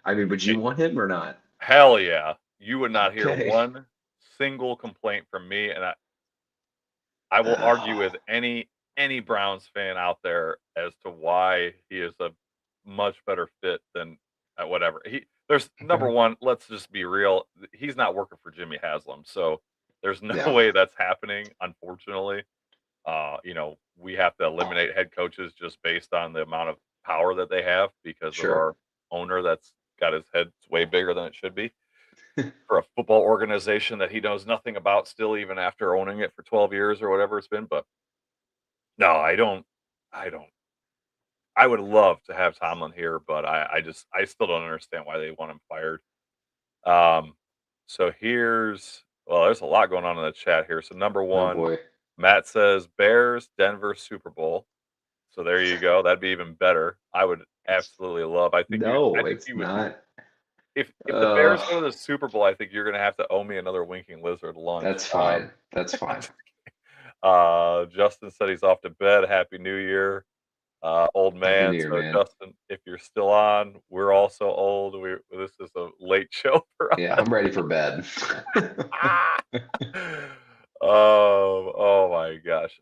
I mean, would you want him or not? hell yeah, you would not hear Okay. one single complaint from me, and I will argue with any Browns fan out there as to why he is a much better fit than whatever. There's number Okay. one, let's just be real. He's not working for Jimmy Haslam. So there's no Yeah, way that's happening, unfortunately. We have to eliminate head coaches just based on the amount of power that they have because of sure. our owner that's got his head way bigger than it should be for a football organization that he knows nothing about still, even after owning it for 12 years or whatever it's been. But no, I don't. I would love to have Tomlin here, but I still don't understand why they want him fired. Um, so there's a lot going on in the chat here. So number Oh one, boy. Matt says Bears, Denver, Super Bowl. So there you go. That'd be even better. I would absolutely love. I No, think it's you would. not. If the Bears go Uh, to the Super Bowl, I think you're gonna have to owe me another winking lizard lunch. that's fine. That's fine. Justin said he's off to bed. Happy New Year, old Happy man. New Year, So man. Justin, if you're still on, we're also old. This is a late show for Yeah, us. I'm ready for bed. Oh my gosh.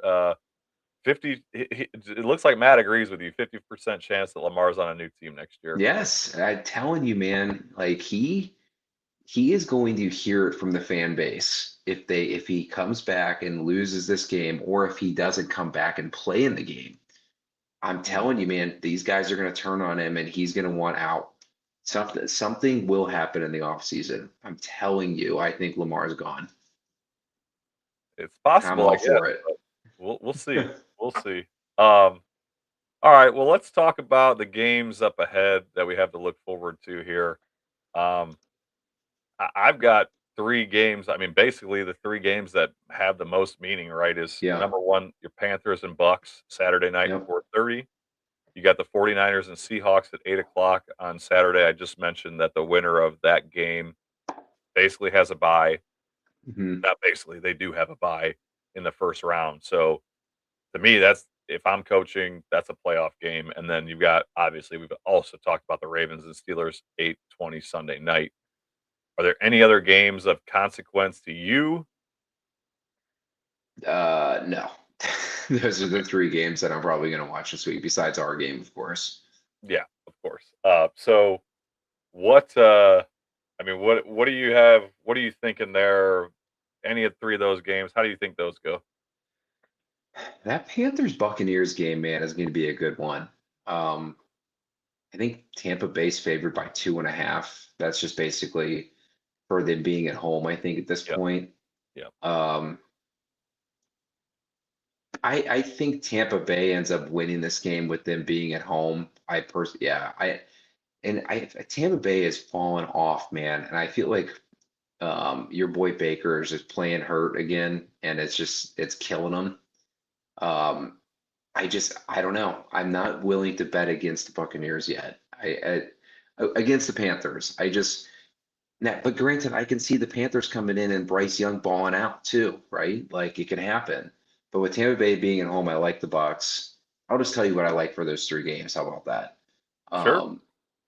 50. It looks like Matt agrees with you. 50% chance that Lamar's on a new team next year. Yes, I'm telling you, man. Like he is going to hear it from the fan base if he comes back and loses this game, or if he doesn't come back and play in the game. I'm Mm. telling you, man, these guys are going to turn on him and he's going to want out. Something will happen in the offseason. I'm telling you, I think Lamar's gone. It's I'm possible, I all guess, for it. but we'll see. We'll see. Um, all right. Well, let's talk about the games up ahead that we have to look forward to here. Um, I've got three games. I mean, basically the three games that have the most meaning, right? Is Yeah. number one, your Panthers and Bucks Saturday night, Yep. 4:30. You got the 49ers and Seahawks at 8 o'clock on Saturday. I just mentioned that the winner of that game basically has a bye. Hmm. Not basically, they do have a bye in the first round. So to me, that's if I'm coaching, that's a playoff game. And then you've got obviously we've also talked about the Ravens and Steelers 8:20 Sunday night. Are there any other games of consequence to you? No. Those are the Okay. three games that I'm probably going to watch this week, besides our game, of course. Yeah, of course. So what I mean, what do you have? What are you thinking there? Any of three of those games? How do you think those go? That Panthers Buccaneers game, man, is going to be a good one. Um, I think Tampa Bay's favored by 2.5. That's just basically for them being at home, I think, at this Yep, point. yep. Um, I think Tampa Bay ends up winning this game with them being at home. Yeah, Tampa Bay has fallen off, man, and I feel like Your boy Baker is just playing hurt again, and it's killing him. Um, I don't know. I'm not willing to bet against the Buccaneers yet. Against the Panthers. Now, but granted, I can see the Panthers coming in and Bryce Young balling out too, right? Like it can happen. But with Tampa Bay being at home, I like the Bucs. I'll just tell you what I like for those 3 games. How about that? Sure.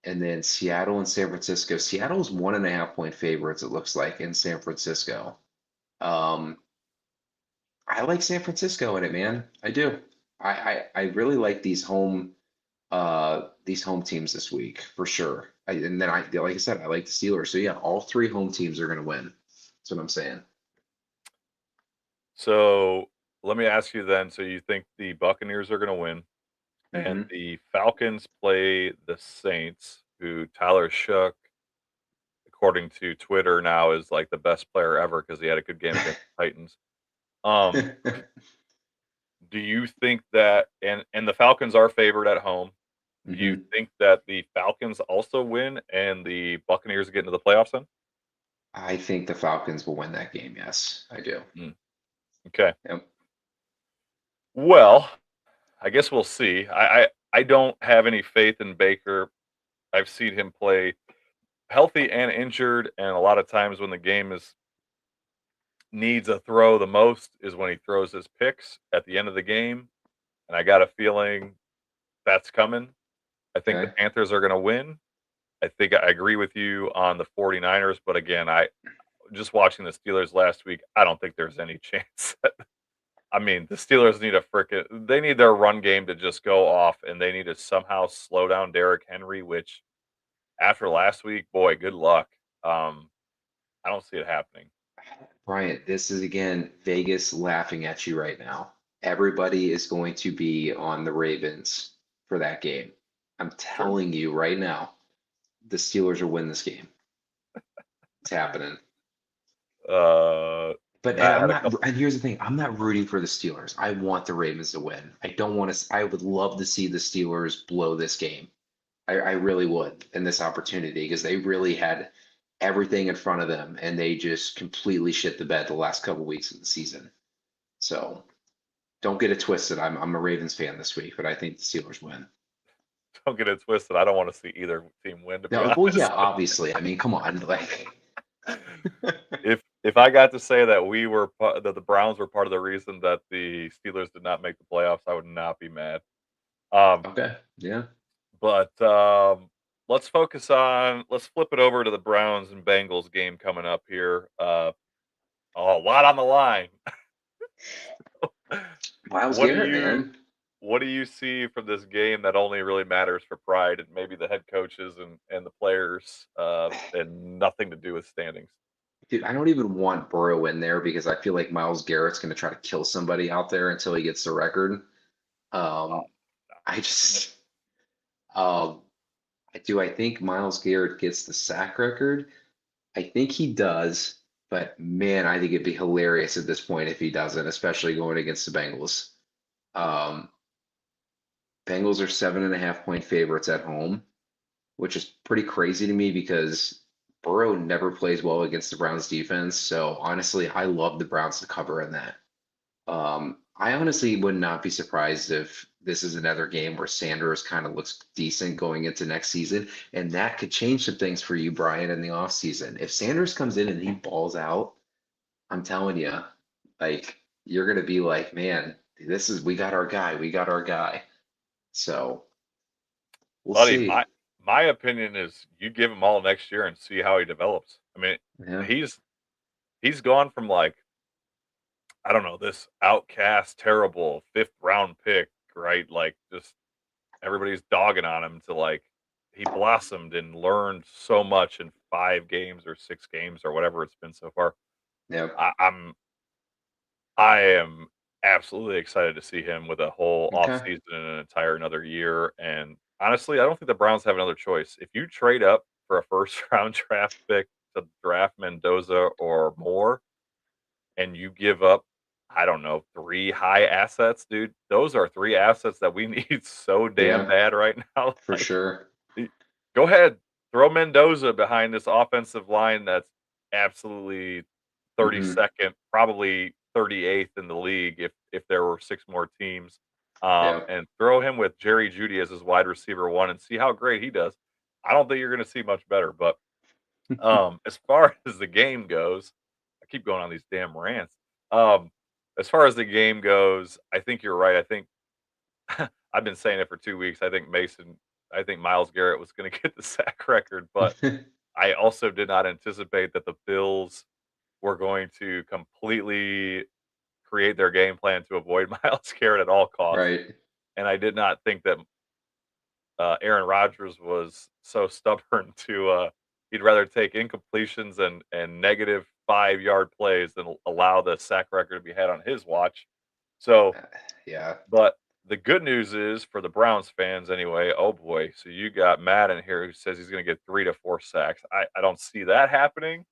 And then Seattle and San Francisco. Seattle's 1.5 point favorites, it looks like, in San Francisco. Um, I like San Francisco in it, man. I do. I really like these home teams this week for sure. And then like I said, I like the Steelers. So yeah, all 3 home teams are gonna win. That's what I'm saying. So let me ask you then. So you think the Buccaneers are going to win, and Hmm. the Falcons play the Saints, who Tyler Shook, according to Twitter, now is like the best player ever because he had a good game against the Titans. Um, do you think that and the Falcons are favored at home? Do you Hmm. think that the Falcons also win and the Buccaneers get into the playoffs then? I think the Falcons will win that game. Yes, I do. Mm, okay. Yep. Well, I guess we'll see. I don't have any faith in Baker. I've seen him play healthy and injured, and a lot of times when the game is needs a throw the most is when he throws his picks at the end of the game. And I got a feeling that's coming. I think the Okay. Panthers are going to win. I think I agree with you on the 49ers, but again, I just watching the Steelers last week, I don't think there's any chance. I mean, the Steelers need a frickin' they need their run game to just go off, and they need to somehow slow down Derrick Henry, which after last week, boy, good luck. Um, I don't see it happening. Bryant, this is again Vegas laughing at you right now. Everybody is going to be on the Ravens for that game. I'm Sure. telling you right now, the Steelers will win this game. It's happening. Uh, But and Matt I'm had a not. couple. And here's the thing: I'm not rooting for the Steelers. I want the Ravens to win. I don't want to. I would love to see the Steelers blow this game. I really would in this opportunity because they really had everything in front of them and they just completely shit the bed the last couple weeks of the season. So don't get it twisted. I'm a Ravens fan this week, but I think the Steelers win. Don't get it twisted. I don't want to see either team win, to be No, well, yeah, honest. obviously. I mean, come on, like. If I got to say that that the Browns were part of the reason that the Steelers did not make the playoffs, I would not be mad. Um, Okay, yeah. but let's flip it over to the Browns and Bengals game coming up here. A lot on the line. Miles What do Garrett, you man. what do you see from this game that only really matters for pride and maybe the head coaches and the players, and nothing to do with standings? Dude, I don't even want Burrow in there because I feel like Miles Garrett's going to try to kill somebody out there until he gets the record. Oh, Um, I just, um, I think Miles Garrett gets the sack record? I think he does, but man, I think it'd be hilarious at this point if he doesn't, especially going against the Bengals. Um, Bengals are 7.5 point favorites at home, which is pretty crazy to me because Burrow never plays well against the Browns defense. So honestly, I love the Browns to cover in that. I honestly would not be surprised if this is another game where Sanders kind of looks decent going into next season, and that could change some things for you, Brian, in the offseason. If Sanders comes in and he balls out, I'm telling you, like you're gonna be like, man, we got our guy, we got our guy. So we'll buddy, see. my opinion is you give him all next year and see how he develops. I mean, Yeah, he's gone from like I don't know, this outcast, terrible fifth round pick, right? Like just everybody's dogging on him to like he blossomed and learned so much in 5 games or 6 games or whatever it's been so far. yeah, I, I'm I am absolutely excited to see him with a whole off okay. season and an entire another year. And honestly, I don't think the Browns have another choice. If you trade up for a first round draft pick to draft Mendoza or more, and you give up, I don't know, 3 high assets, dude. Those are 3 assets that we need so damn Yeah, bad right now. for Like, sure. go ahead, throw Mendoza behind this offensive line that's absolutely Hmm. 32nd, probably 38th in the league if there were 6 more teams, Yeah. and throw him with Jerry Jeudy as his wide receiver 1 and see how great he does. I don't think you're gonna see much better, but, as far as the game goes, I keep going on these damn rants. Um, as far as the game goes, I think you're right. I think I've been saying it for 2 weeks. I think Myles Garrett was gonna get the sack record, but I also did not anticipate that the Bills were going to completely create their game plan to avoid Myles Garrett at all costs, Right. and I did not think that, Aaron Rodgers was so stubborn to, he'd rather take incompletions and negative 5-yard plays than allow the sack record to be had on his watch. So, Yeah. but the good news is for the Browns fans anyway, oh boy, so you got Matt in here who says he's gonna get 3 to 4 sacks. I don't see that happening, I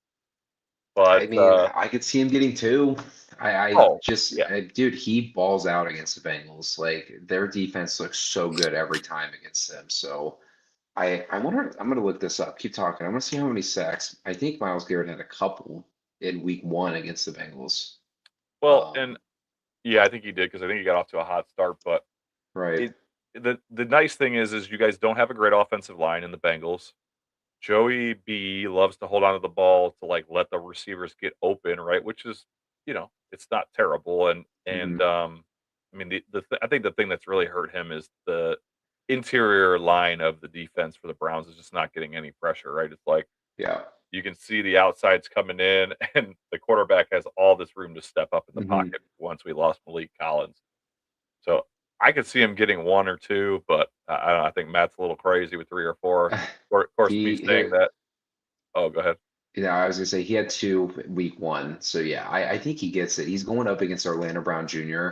but, mean, I could see him getting two. I oh, just, yeah. dude, he balls out against the Bengals. Like their defense looks so good every time against them. So I wonder. I'm gonna look this up. Keep talking. I'm gonna see how many sacks. I think Miles Garrett had a couple in Week 1 against the Bengals. Well, and Um, yeah, I think he did because I think he got off to a hot start, but right. it the nice thing is you guys don't have a great offensive line in the Bengals. Joey B loves to hold on to the ball to, like, let the receivers get open, right? Which is, it's not terrible, Hmm. I mean, I think the thing that's really hurt him is the interior line of the defense for the Browns is just not getting any pressure, right? It's like Yeah. you can see the outsides coming in, and the quarterback has all this room to step up in the Hmm. pocket once we lost Malik Collins. So I could see him getting 1 or 2, but I don't know, I think Matt's a little crazy with 3 or 4. Of course, me He saying hit. that. Oh, go ahead. I was gonna say he had two Week 1. So yeah, I think he gets it. He's going up against Orlando Brown Jr.,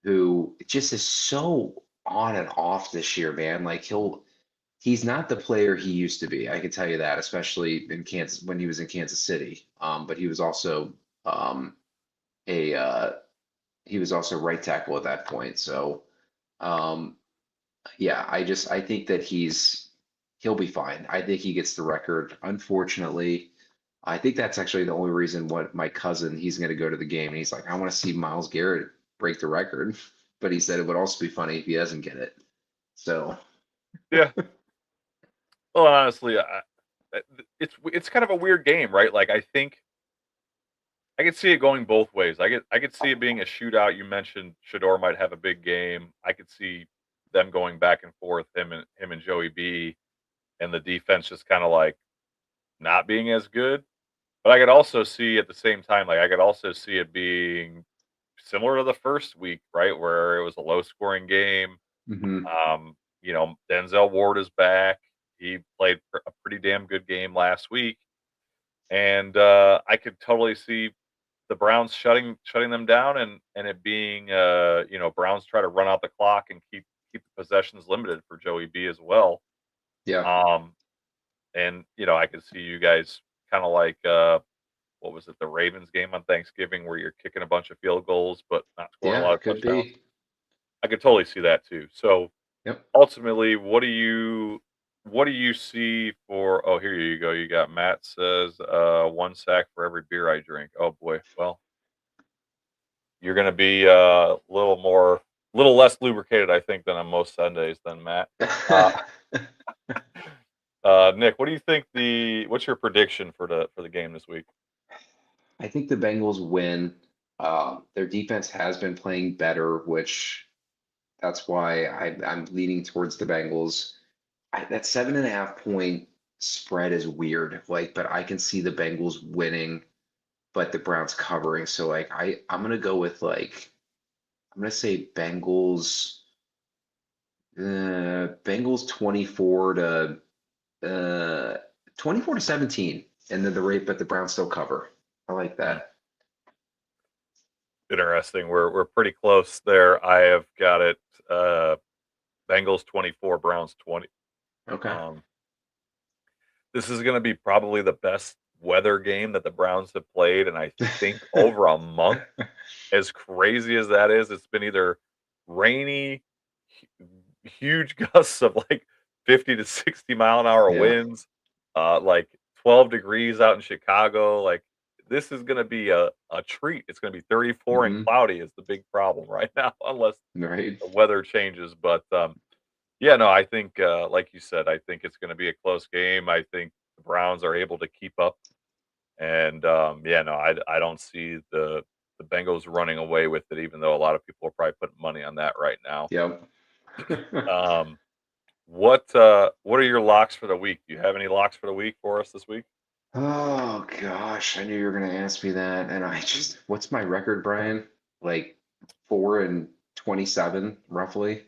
who just is so on and off this year, man. Like he's not the player he used to be. I can tell you that, especially in Kansas when he was in Kansas City. But he was also um, a he was also right tackle at that point. So um, yeah, I think that he'll be fine. I think he gets the record. Unfortunately, I think that's actually the only reason what my cousin he's going to go to the game and he's like, I want to see Miles Garrett break the record, but he said it would also be funny if he doesn't get it. So Yeah. Well, honestly, it's kind of a weird game, right? Like, I think I could see it going both ways. I could see it being a shootout. You mentioned Shador might have a big game. I could see them going back and forth, him and Joey B, and the defense just kinda, like, not being as good. But I could also see at the same time, like, I could also see it being similar to the first week, right, where it was a low scoring game. mhm. Denzel Ward is back. He played a pretty damn good game last week, and I could totally see the Browns shutting them down, and it being Browns try to run out the clock and keep the possessions limited for Joey B as well. Yeah. Um, and I could see you guys kind of like what was it, the Ravens game on Thanksgiving where you're kicking a bunch of field goals but not scoring a Yeah, lot of could touchdowns. be. I could totally see that too. So Yep. ultimately, what do you see for oh, here you go. You got Matt says, 1 sack for every beer I drink. Oh boy. Well, you're gonna be a little less lubricated, I think, than on most Sundays than Matt. Uh, Nick, what do you think what's your prediction for the game this week? I think the Bengals win. Their defense has been playing better, which that's why I'm leaning towards the Bengals. That 7.5 point spread is weird, like, but I can see the Bengals winning, but the Browns covering. So like I'm gonna go with I'm gonna say Bengals uh 24 to 17, and then the rate, but the Browns still cover. I like Hmm, that. interesting. We're pretty close there. I have got it. Uh, Bengals 24, Browns 20. Okay. Um, this is going to be probably the best weather game that the Browns have played, and I think over a month. As crazy as that is, it's been either rainy, huge gusts of like 50 to 60 mile an hour Yeah. winds, like 12 degrees out in Chicago. Like, this is going to be a treat. It's going to be 34 and Hmm. cloudy is the big problem right now, unless Right. the weather changes. But yeah, no, I think, like you said, I think it's going to be a close game. I think the Browns are able to keep up. And yeah, no, I don't see the Bengals running away with it, even though a lot of people are probably putting money on that right now. Yep. Um, what are your locks for the week? Do you have any locks for the week for us this week? Oh gosh, I knew you were gonna ask me that, and what's my record, Brian? Like 4-27, roughly.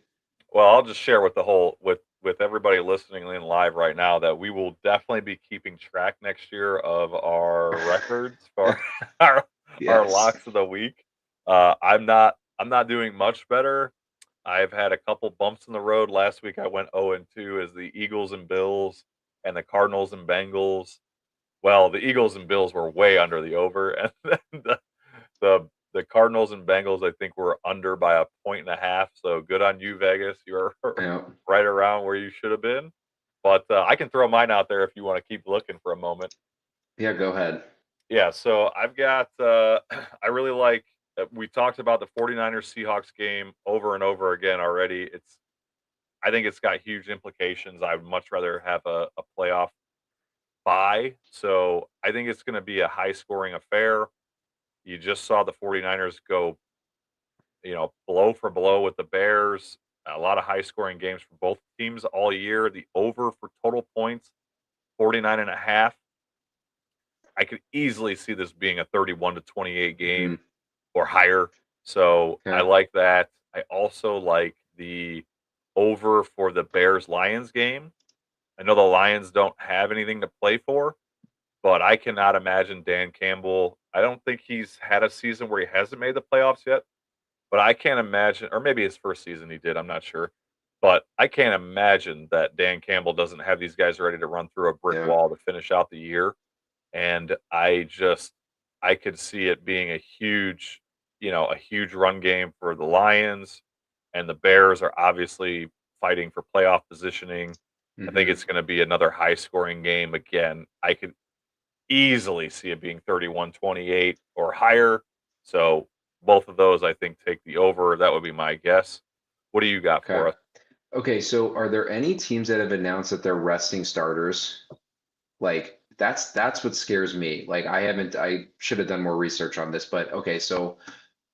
Well, I'll just share with the whole with everybody listening in live right now that we will definitely be keeping track next year of our records for our our Yes. locks of the week. I'm not doing much better. I've had a couple bumps in the road. Last week I went 0-2 as the Eagles and Bills and the Cardinals and Bengals. Well, the Eagles and Bills were way under the over, and then the Cardinals and Bengals, I think, were under by a point and a half. So good on you, Vegas. You're Yeah. right around where you should have been. But I can throw mine out there if you want to keep looking for a moment. Yeah, go ahead. Yeah, so I've got I really like we talked about the 49ers Seahawks game over and over again already. I think it's got huge implications. I would much rather have a playoff bye. So I think it's going to be a high scoring affair. You just saw the 49ers go, blow for blow with the Bears. A lot of high scoring games for both teams all year. The over for total points, 49 and a half. I could easily see this being a 31-28 Hmm. game or higher. So I Okay. like that. I also like the over for the Bears Lions game. I know the Lions don't have anything to play for, but I cannot imagine Dan Campbell. I don't think he's had a season where he hasn't made the playoffs yet, but I can't imagine, or maybe his first season he did. I'm not sure. But I can't imagine that Dan Campbell doesn't have these guys ready to run through a brick Yeah. wall to finish out the year. And I could see it being a huge run game for the Lions, and the Bears are obviously fighting for playoff positioning. I think Hmm. it's going to be another high scoring game again. I could easily see it being 31-28 or higher. So both of those, I think, take the over. That would be my guess. What do you got for Okay. us? Okay, so are there any teams that have announced that they're resting starters? Like that's what scares me. Like I should have done more research on this, but okay, so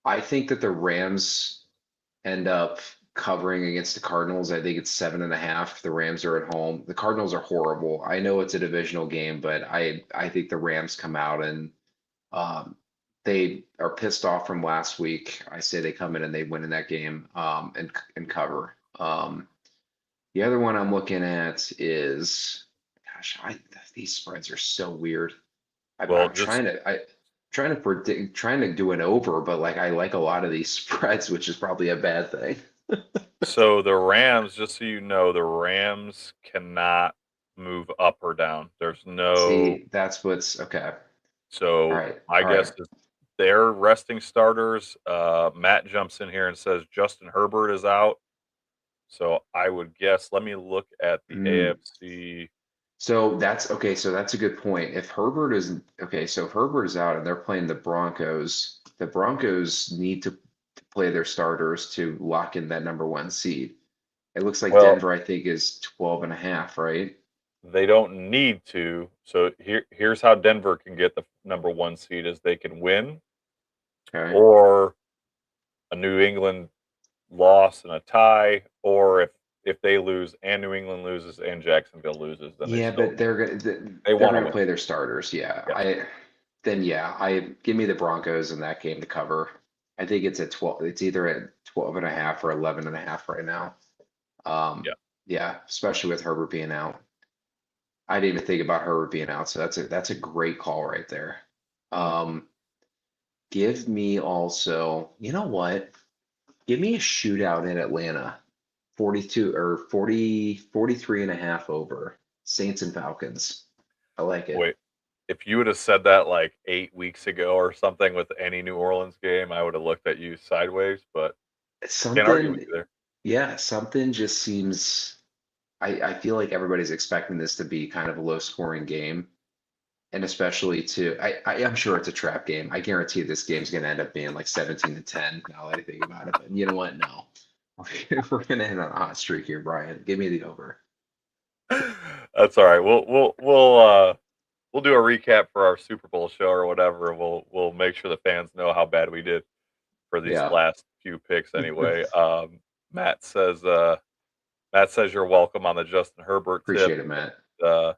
I think that the Rams end up covering against the Cardinals. I think it's 7.5. The Rams are at home. The Cardinals are horrible. I know it's a divisional game, but I think the Rams come out and um, they are pissed off from last week. I say they come in and they win in that game and cover. The other one I'm looking at is, gosh, these spreads are so weird. Well, I'm just trying to predict, trying to do an over, but like I like a lot of these spreads, which is probably a bad thing. so the Rams, just so you know, the Rams cannot move up or down. There's no See, that's what's okay. All so right, my all right. guess is they're resting starters. Matt jumps in here and says Justin Herbert is out. So I would guess. Let me look at the Mm. AFC. So that's okay. So that's a good point. If Herbert is okay, so if Herbert is out and they're playing the Broncos need to play their starters to lock in that number one seed. It looks like Well, Denver, I think, is 12.5, right? they don't need to. So here's how Denver can get the number one seed: is they can win, Okay. or a New England loss and a tie, or if they lose and New England loses and Jacksonville loses, then Yeah, but they they're want to gonna win. play their starters. Yeah. Yes. I give me the Broncos in that game to cover. I think it's at 12. It's either at 12.5 or 11.5 right now. Um, Yeah. yeah, especially with Herbert being out. I didn't even think about Herbert being out, so that's a great call right there. Mm. Um, give me also, you know what? Give me a shootout in Atlanta. 42 or 43.5 over Saints and Falcons. I like it. Wait, if you would have said that like 8 weeks ago or something with any New Orleans game, I would have looked at you sideways. But can't argue with Something, you there. yeah, something just seems I feel like everybody's expecting this to be kind of a low scoring game. And especially too, I'm sure it's a trap game. I guarantee this game's going to end up being like 17-10. Now that I think about it, but you know what? No, we're going to end on a hot streak here, Brian. Give me the over. That's all right. We'll do a recap for our Super Bowl show or whatever. We'll make sure the fans know how bad we did for these Yeah, last few picks anyway. Matt says Matt says you're welcome on the Justin Herbert tip. appreciate it, Matt. Uh,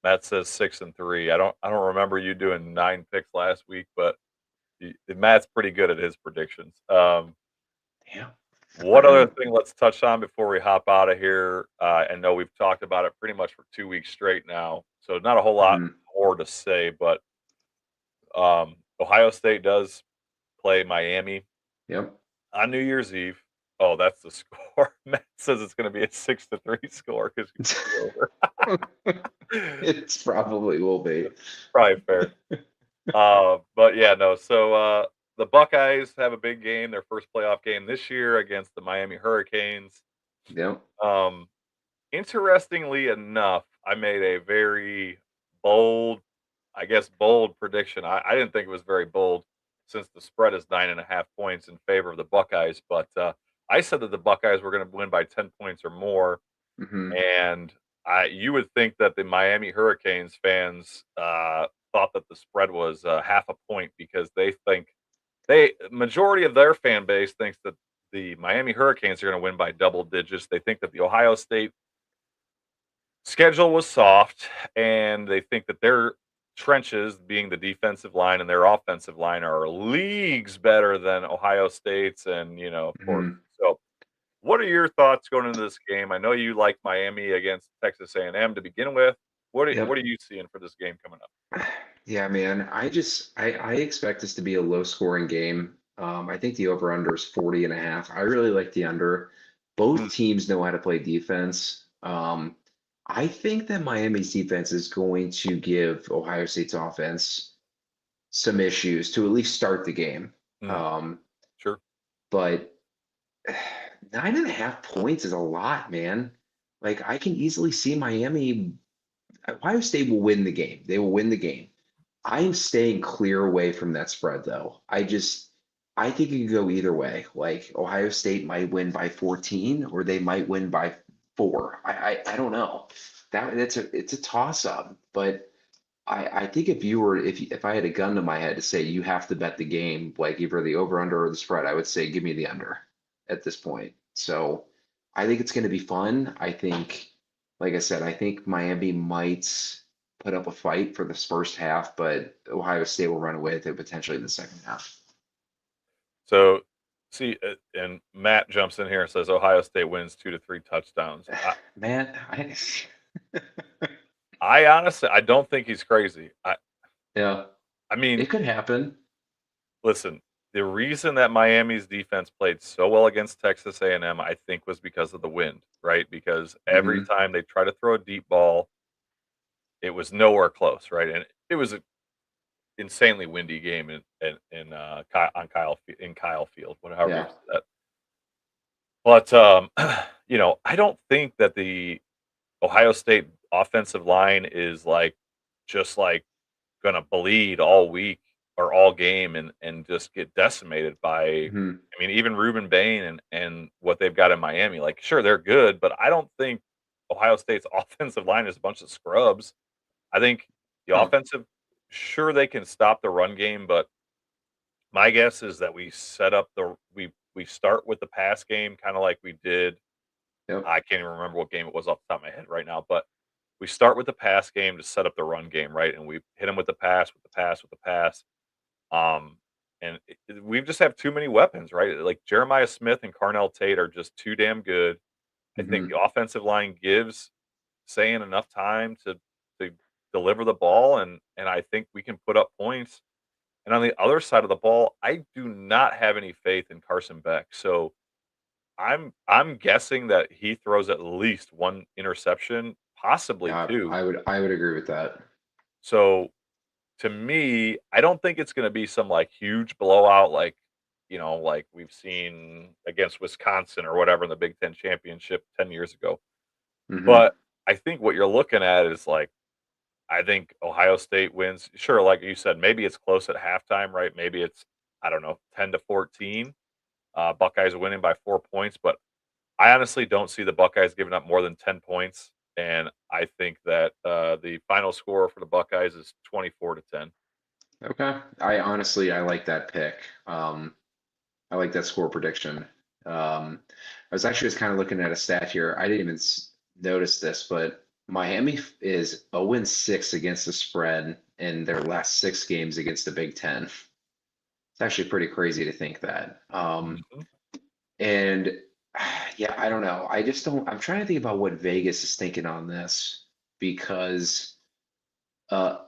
Matt says 6-3. I don't remember you doing 9 picks last week, but Matt's pretty good at his predictions. Yeah. What other thing let's touch on before we hop out of here? I know we've talked about it pretty much for 2 weeks straight now, so not a whole lot Mhm. more to say, but Ohio State does play Miami Yep. on New Year's Eve. Oh, that's the score. Matt says it's going to be a 6-3 score because over. It's probably will be. Probably fair. But yeah, no. So the Buckeyes have a big game, their first playoff game this year against the Miami Hurricanes. Yep. Um, Interestingly enough, I made a very bold, I guess, bold prediction. I didn't think it was very bold since the spread is 9.5 points in favor of the Buckeyes, but I said that the Buckeyes were going to win by 10 points or more. Hmm. And you would think that the Miami Hurricanes fans thought that the spread was half a point because they think majority of their fan base thinks that the Miami Hurricanes are going to win by double digits. They think that the Ohio State schedule was soft, and they think that their trenches, being the defensive line and their offensive line, are leagues better than Ohio State's, and of course. Hmm. So, what are your thoughts going into this game? I know you like Miami against Texas A&M to begin with. What Yep. are you seeing for this game coming up? Yeah, man. I expect this to be a low scoring game. I think the over under is 40.5. I really like the under. Mm, Both teams know how to play defense. I think that Miami's defense is going to give Ohio State's offense some issues to at least start the game. mm, Um, sure. but 9.5 points is a lot, man. Like I can easily see Miami. Ohio State will win the game. They will win the game. I'm staying clear away from that spread though. I think it could go either way. Like Ohio State might win by 14 or they might win by 4. I don't know. It's a toss up, but I think if I had a gun to my head to say you have to bet the game, like either the over under or the spread, I would say give me the under at this point. So I think it's going to be fun. I think, like I said, I think Miami might put up a fight for this first half, but Ohio State will run away with it potentially in the second half. So, see, and Matt jumps in here and says Ohio State wins 2 to 3 touchdowns. Man, I honestly, I don't think he's crazy. yeah, I mean, it could happen. listen, the reason that Miami's defense played so well against Texas A&M, I think, was because of the wind, right? Because every Hmm. time they try to throw a deep ball, it was nowhere close, right? And it was an insanely windy game in Kyle Field, whatever you Yeah. say that. But I don't think that the Ohio State offensive line is just gonna bleed all week or all game and just get decimated by. Hmm. I mean, even Ruben Bain and what they've got in Miami. Like, sure, they're good, but I don't think Ohio State's offensive line is a bunch of scrubs. I think the Oh, offensive, sure, they can stop the run game, but my guess is that we start with the pass game, kind of like we did. yep. I can't even remember what game it was off the top of my head right now, but we start with the pass game to set up the run game, right? And we hit them with the pass, with the pass, with the pass. Um, and we just have too many weapons, right? Like Jeremiah Smith and Carnell Tate are just too damn good. I think Hmm. the offensive line gives Sayin enough time to deliver the ball, and I think we can put up points. And on the other side of the ball, I do not have any faith in Carson Beck. So I'm guessing that he throws at least one interception, possibly Yeah, two. I would agree with that. So to me, I don't think it's going to be some huge blowout like we've seen against Wisconsin or whatever in the Big Ten championship 10 years ago. Hmm. But I think what you're looking at is I think Ohio State wins. Sure, like you said, maybe it's close at halftime, right? Maybe it's, I don't know, 10-14. Buckeyes winning by 4 points, but I honestly don't see the Buckeyes giving up more than 10 points. And I think that the final score for the Buckeyes is 24-10. Okay. I like that pick. I like that score prediction. I was actually just kind of looking at a stat here. I didn't even notice this, but Miami is 0-6 against the spread in their last 6 games against the Big Ten. It's actually pretty crazy to think that. Mhm. And yeah, I don't know. I just don't. I'm trying to think about what Vegas is thinking on this because uh,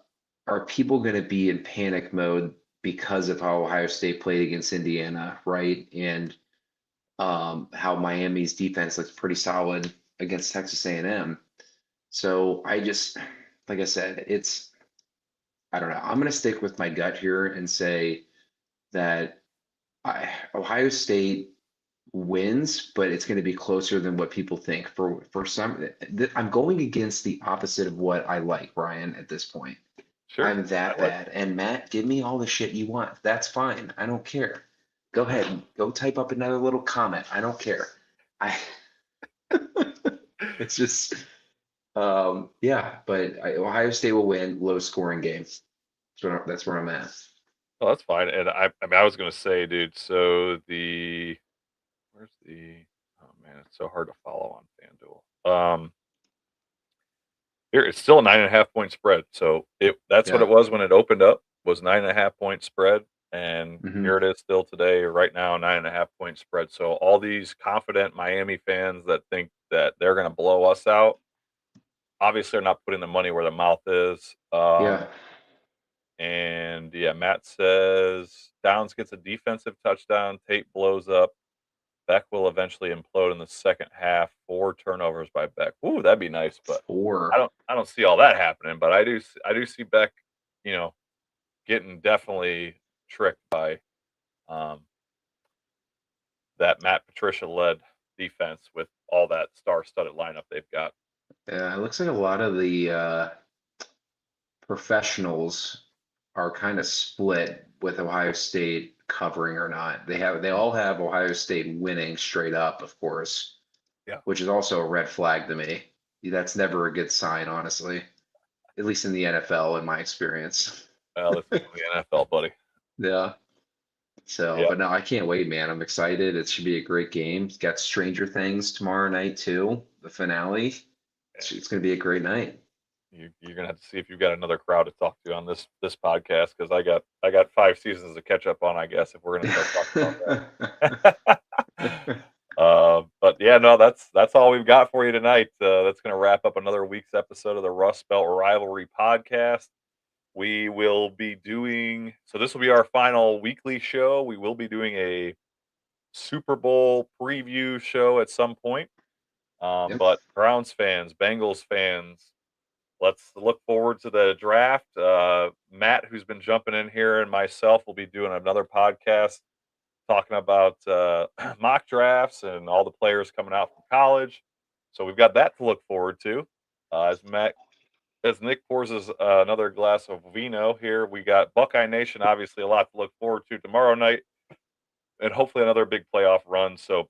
are people going to be in panic mode because of how Ohio State played against Indiana, right? And how Miami's defense looks pretty solid against Texas A&M. So I just, like I said, I don't know. I'm going to stick with my gut here and say that Ohio State wins, but it's going to be closer than what people think. For some, I'm going against the opposite of what I like, Brian, at this point. Sure. I'm that I like bad. And Matt, give me all the shit you want. That's fine. I don't care. Go ahead. Go type up another little comment. I don't care. I it's just yeah, but Ohio State will win, low scoring game. That's where I'm at. Oh, that's fine. And I mean, I was going to say, dude, so where's oh man, it's so hard to follow on FanDuel. Here, it's still a 9.5 point spread. So that's what it Yeah. was when it opened up, was 9.5 point spread. And Hmm. here it is still today, right now, 9.5 point spread. So all these confident Miami fans that think that they're going to blow us out, obviously are not putting the money where the mouth is. Yeah. And yeah, Matt says Downs gets a defensive touchdown. Tate blows up. Beck will eventually implode in the second half. 4 turnovers by Beck. Ooh, that'd be nice, but Four. I don't see all that happening. But I do see Beck, you know, getting definitely tricked by um, that Matt Patricia led defense with all that star-studded lineup they've got. Yeah, it looks like a lot of the professionals are kind of split with Ohio State covering or not. They all have Ohio State winning straight up, of course, Yeah, which is also a red flag to me. That's never a good sign, honestly, at least in the NFL, in my experience. well, this is the NFL, buddy. Yeah. So, Yeah, but no, I can't wait, man. I'm excited. It should be a great game. It's got Stranger Things tomorrow night too, the finale. It's going to be a great night. you're gonna have to see if you've got another crowd to talk to on this podcast because I got 5 seasons to catch up on. I guess if we're gonna start talking about that. But yeah, no, that's all we've got for you tonight. That's gonna wrap up another week's episode of the Rust Belt Rivalry podcast. We will be doing so. This will be our final weekly show. We will be doing a Super Bowl preview show at some point. Yep. But Browns fans, Bengals fans, let's look forward to the draft. Matt, who's been jumping in here, and myself will be doing another podcast talking about mock drafts and all the players coming out from college. So we've got that to look forward to. As Nick pours us another glass of vino here, we got Buckeye Nation, obviously a lot to look forward to tomorrow night, and hopefully another big playoff run. So,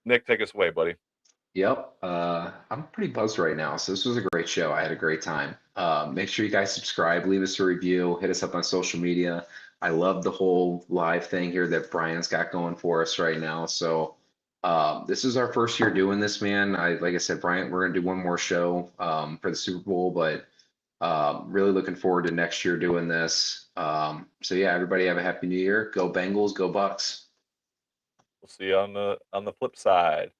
Nick, take us away, buddy. Yep. I'm pretty buzzed right now. So this was a great show. I had a great time. Make sure you guys subscribe, leave us a review, hit us up on social media. I love the whole live thing here that Brian's got going for us right now. So this is our first year doing this, man. Like I said, Brian, we're gonna do one more show for the Super Bowl, but really looking forward to next year doing this. So yeah, everybody have a happy new year. Go Bengals, go Bucks. We'll see you on the flip side.